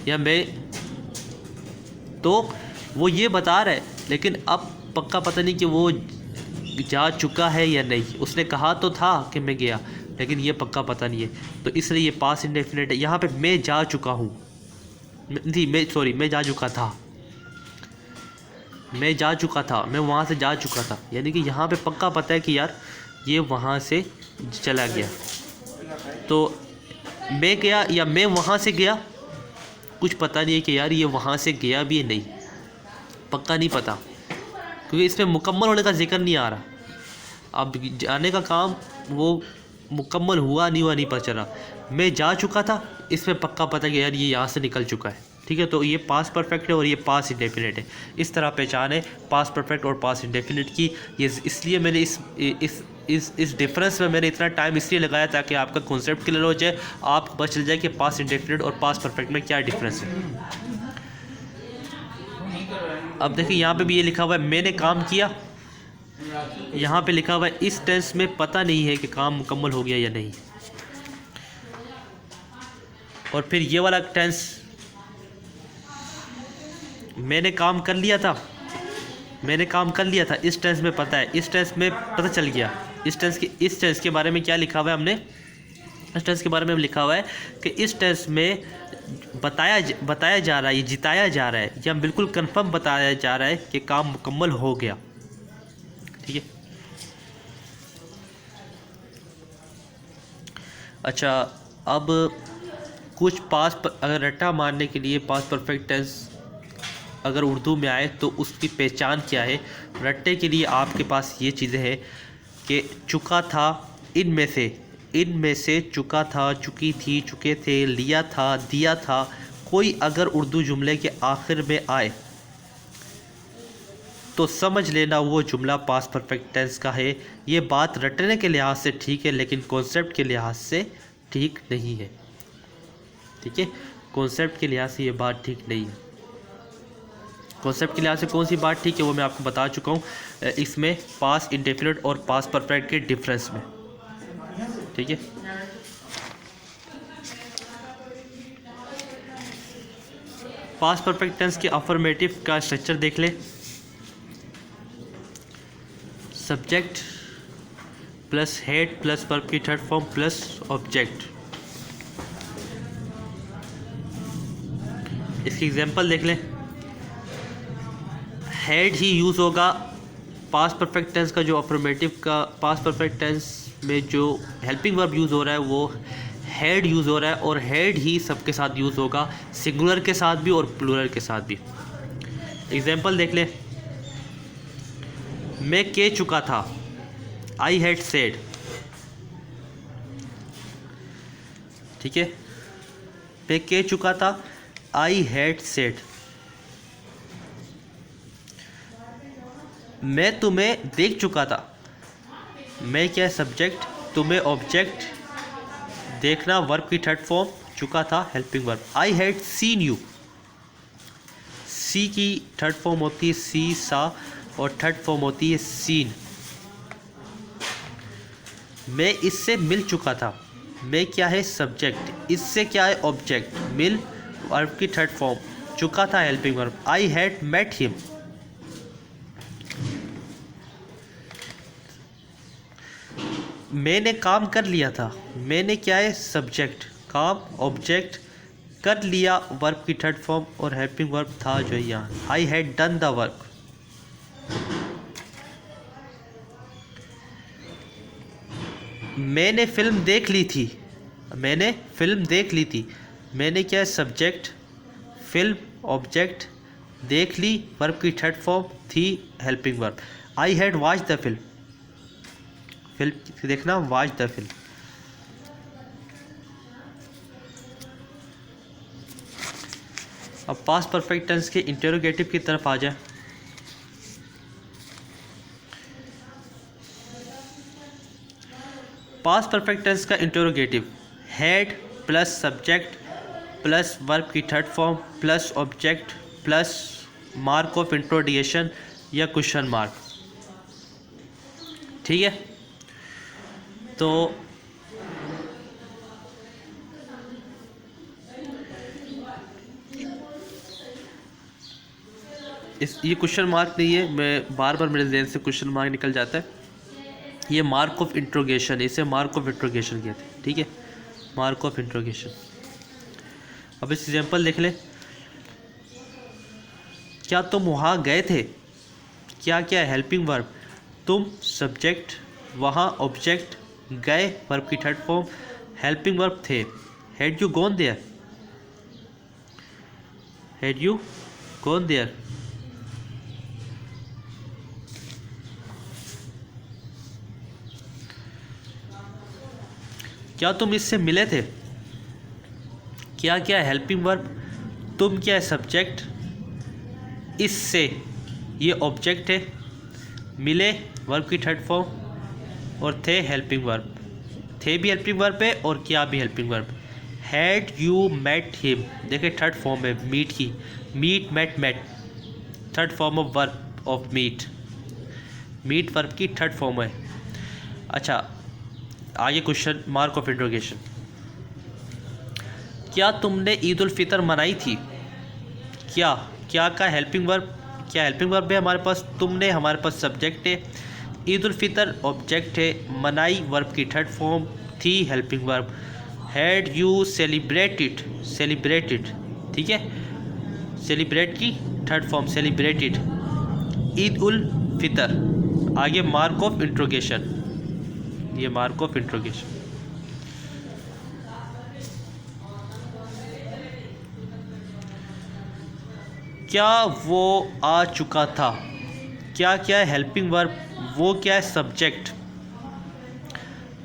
या मैं, तो वो ये बता रहा है, लेकिन अब पक्का पता नहीं कि वो जा चुका है या नहीं। उसने कहा तो था कि मैं गया, लेकिन ये पक्का पता नहीं है, तो इसलिए ये पास्ट इंडेफिनिट है। यहाँ पे मैं जा चुका हूँ, मैं जा चुका था, मैं जा चुका था, मैं वहाँ से जा चुका था, यानी कि यहाँ पे पक्का पता है कि यार ये वहाँ से चला गया। तो मैं गया या मैं वहाँ से गया, कुछ पता नहीं है कि यार ये वहाँ से गया भी है, नहीं पक्का नहीं पता, क्योंकि इसमें मुकम्मल होने का जिक्र नहीं आ रहा। अब जाने का काम वो मुकम्मल हुआ नहीं हुआ नहीं पता चला। मैं जा चुका था, इसमें पक्का पता कि यार ये यहाँ से निकल चुका है। ठीक है, तो ये पास्ट परफेक्ट है और ये पास्ट इंडेफिनिट है। इस तरह पहचान है पास्ट परफेक्ट और पास्ट इंडेफिनिट की। ये इसलिए मैंने इस डिफरेंस में मैंने इतना टाइम इसलिए लगाया ताकि आपका कॉन्सेप्ट क्लियर हो जाए, आपको पता चल जाए कि पास्ट इंडेफिनिट और पास्ट परफेक्ट में क्या डिफरेंस है। अब देखिए यहाँ पे भी ये लिखा हुआ है मैंने काम किया, यहाँ पे लिखा हुआ है इस टेंस में पता नहीं है कि काम मुकम्मल हो गया या नहीं। और फिर ये वाला टेंस मैंने काम कर लिया था, मैंने काम कर लिया था, इस टेंस में पता है, इस टेंस में पता चल गया। इस टेंस के बारे में क्या लिखा हुआ है हमने, इस टेंस के बारे में लिखा हुआ है कि इस टेंस में बताया जा रहा है, ये जिताया जा रहा है या बिल्कुल कंफर्म बताया जा रहा है कि काम मुकम्मल हो गया। ठीक है, अच्छा अब कुछ अगर रट्टा मारने के लिए पास्ट परफेक्ट टेंस अगर उर्दू में आए तो उसकी पहचान क्या है। रट्टे के लिए आपके पास ये चीज़ें हैं कि चुका था, इनमें से चुका था, चुकी थी, चुके थे, लिया था, दिया था। कोई अगर उर्दू जुमले के आखिर में आए तो समझ लेना वो जुमला पास्ट परफेक्ट टेंस का है। ये बात रटने के लिहाज से ठीक है, लेकिन कॉन्सेप्ट के लिहाज से ठीक नहीं है। ठीक है, कॉन्सेप्ट के लिहाज से ये बात ठीक नहीं है। कॉन्सेप्ट के लिहाज से कौन सी बात ठीक है वो मैं आपको बता चुका हूँ इसमें पास्ट इंडेफिनिट और पास्ट परफेक्ट के डिफरेंस में। ठीक है, पास्ट परफेक्ट टेंस के अफर्मेटिव का स्ट्रक्चर देख ले। Subject plus had plus verb की थर्ड फॉर्म प्लस ऑब्जेक्ट। इसकी एग्जांपल देख लें। हेड ही यूज़ होगा पास्ट परफेक्ट टेंस का, जो अफर्मेटिव का पास्ट परफेक्ट टेंस में जो हेल्पिंग वर्ब यूज़ हो रहा है वो हेड यूज़ हो रहा है, और हेड ही सबके साथ यूज़ होगा, सिंगुलर के साथ भी और प्लूरल के साथ भी। एग्जांपल देख ले। मैं कह चुका था, आई हैड सेड। ठीक है, मैं कह चुका था, आई हैड सेड। मैं तुम्हें देख चुका था, मैं क्या सब्जेक्ट, तुम्हें ऑब्जेक्ट, देखना वर्ब की थर्ड फॉर्म, चुका था helping verb. I had seen you, see की थर्ड फॉर्म होती है सी सा और थर्ड फॉर्म होती है सीन। मैं इससे मिल चुका था, मैं क्या है सब्जेक्ट, इससे क्या है ऑब्जेक्ट, मिल वर्ब की थर्ड फॉर्म, चुका था helping verb. I had met him. मैंने काम कर लिया था, मैंने क्या है सब्जेक्ट, काम ऑब्जेक्ट, कर लिया वर्ब की थर्ड फॉर्म और हेल्पिंग वर्ब था जो यहाँ। I had done the work. मैंने फिल्म देख ली थी, मैंने फिल्म देख ली थी, मैंने क्या है सब्जेक्ट, फिल्म ऑब्जेक्ट, देख ली वर्ब की थर्ड फॉर्म, थी helping verb. I had watch the film, film देखना, वॉच द फिल्म। अब पास्ट परफेक्ट टेंस के इंटरोगेटिव की तरफ आ जाए। पास्ट परफेक्ट टेंस का interrogative had plus subject plus verb की third form plus object plus mark of interrogation या क्वेश्चन मार्क। ठीक है, तो ये क्वेश्चन मार्क नहीं है, मैं बार बार मेरे जहन से क्वेश्चन मार्क निकल जाता है। ये मार्क ऑफ इंट्रोगेशन, इसे मार्क ऑफ इंट्रोगेशन कहते हैं। ठीक है, मार्क ऑफ इंट्रोगेशन। अब इस एग्जांपल देख ले। क्या तुम वहाँ गए थे, क्या क्या है हेल्पिंग वर्ब, तुम सब्जेक्ट, वहाँ ऑब्जेक्ट, गए वर्ब की थर्ड फॉर्म, हेल्पिंग वर्ब थे, had you gone there, had you gone there. क्या तुम इससे मिले थे, क्या क्या है हेल्पिंग वर्ब, तुम क्या है सब्जेक्ट, इससे ये ऑब्जेक्ट है, मिले वर्ब की थर्ड फॉर्म और थे हेल्पिंग वर्ब, थे भी हेल्पिंग वर्ब है और क्या भी helping verb. Had you met him, देखिए थर्ड फॉर्म है मीट की, meet met met, third form of verb of meet, meet verb की थर्ड फॉर्म है। अच्छा आगे क्वेश्चन मार्क ऑफ इंट्रोगेशन, क्या तुमने ईद उल फितर मनाई थी, क्या क्या का हेल्पिंग वर्ब, क्या हेल्पिंग वर्ब है हमारे पास, तुमने हमारे पास सब्जेक्ट है, ईद उल फितर ऑब्जेक्ट है, मनाई वर्ब की थर्ड फॉर्म, थी helping verb, had you celebrated, celebrated ठीक है, सेलिब्रेट की third form celebrated, Eid ul Fitr. आगे मार्क ऑफ इंट्रोगेशन, ये मार्क ऑफ इंट्रोगेशन, क्या वो आ चुका था, क्या क्या है हेल्पिंग वर्ब, वो क्या है सब्जेक्ट,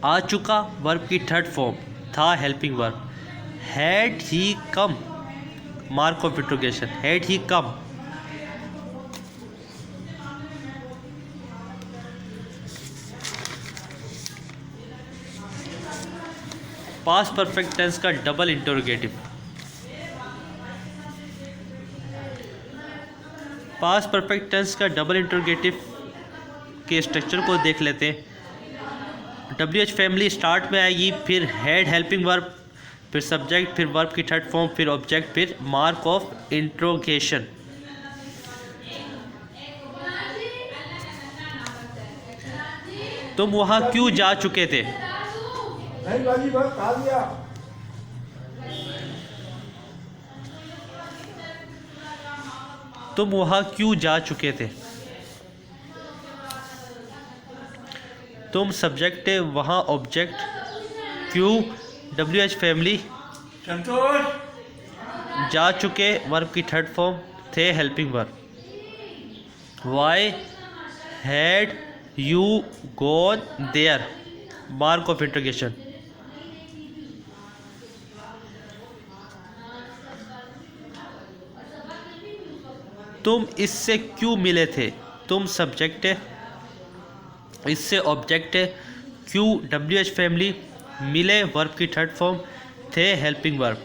आ चुका वर्ब की थर्ड फॉर्म, था helping verb, had he come mark of interrogation, had he come. Past perfect tense का double interrogative, past perfect tense का डबल इंटरोगेटिव के स्ट्रक्चर को देख लेते हैं। WH फैमिली स्टार्ट में आएगी, फिर हेड हेल्पिंग वर्ब, फिर सब्जेक्ट, फिर वर्ब की थर्ड फॉर्म, फिर ऑब्जेक्ट, फिर मार्क ऑफ इंट्रोगेशन। तुम वहाँ क्यों जा चुके थे, तुम वहाँ क्यों जा चुके थे, तुम सब्जेक्ट है, वहाँ ऑब्जेक्ट, क्यों WH फैमिली, जा चुके वर्ब की थर्ड फॉर्म, थे helping verb, why had you gone there mark of interrogation. तुम इससे क्यों मिले थे, तुम सब्जेक्ट है, इससे ऑब्जेक्ट है, क्यों WH फैमिली, मिले वर्ब की थर्ड फॉर्म, थे helping verb,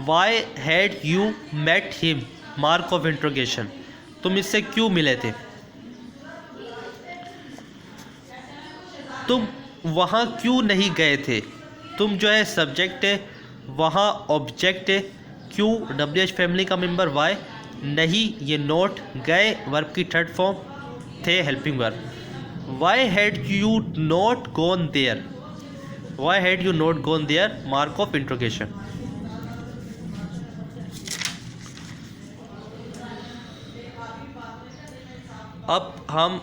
why had you met him mark of interrogation, तुम इससे क्यों मिले थे, तुम वहाँ क्यों नहीं गए थे, तुम जो है सब्जेक्ट है, वहाँ ऑब्जेक्ट है, क्यों WH फैमिली का मेंबर, वाई नहीं ये नोट, गए वर्ब की थर्ड फॉर्म, थे helping verb, why had you not gone there, why had you not gone there mark of interrogation. अब हम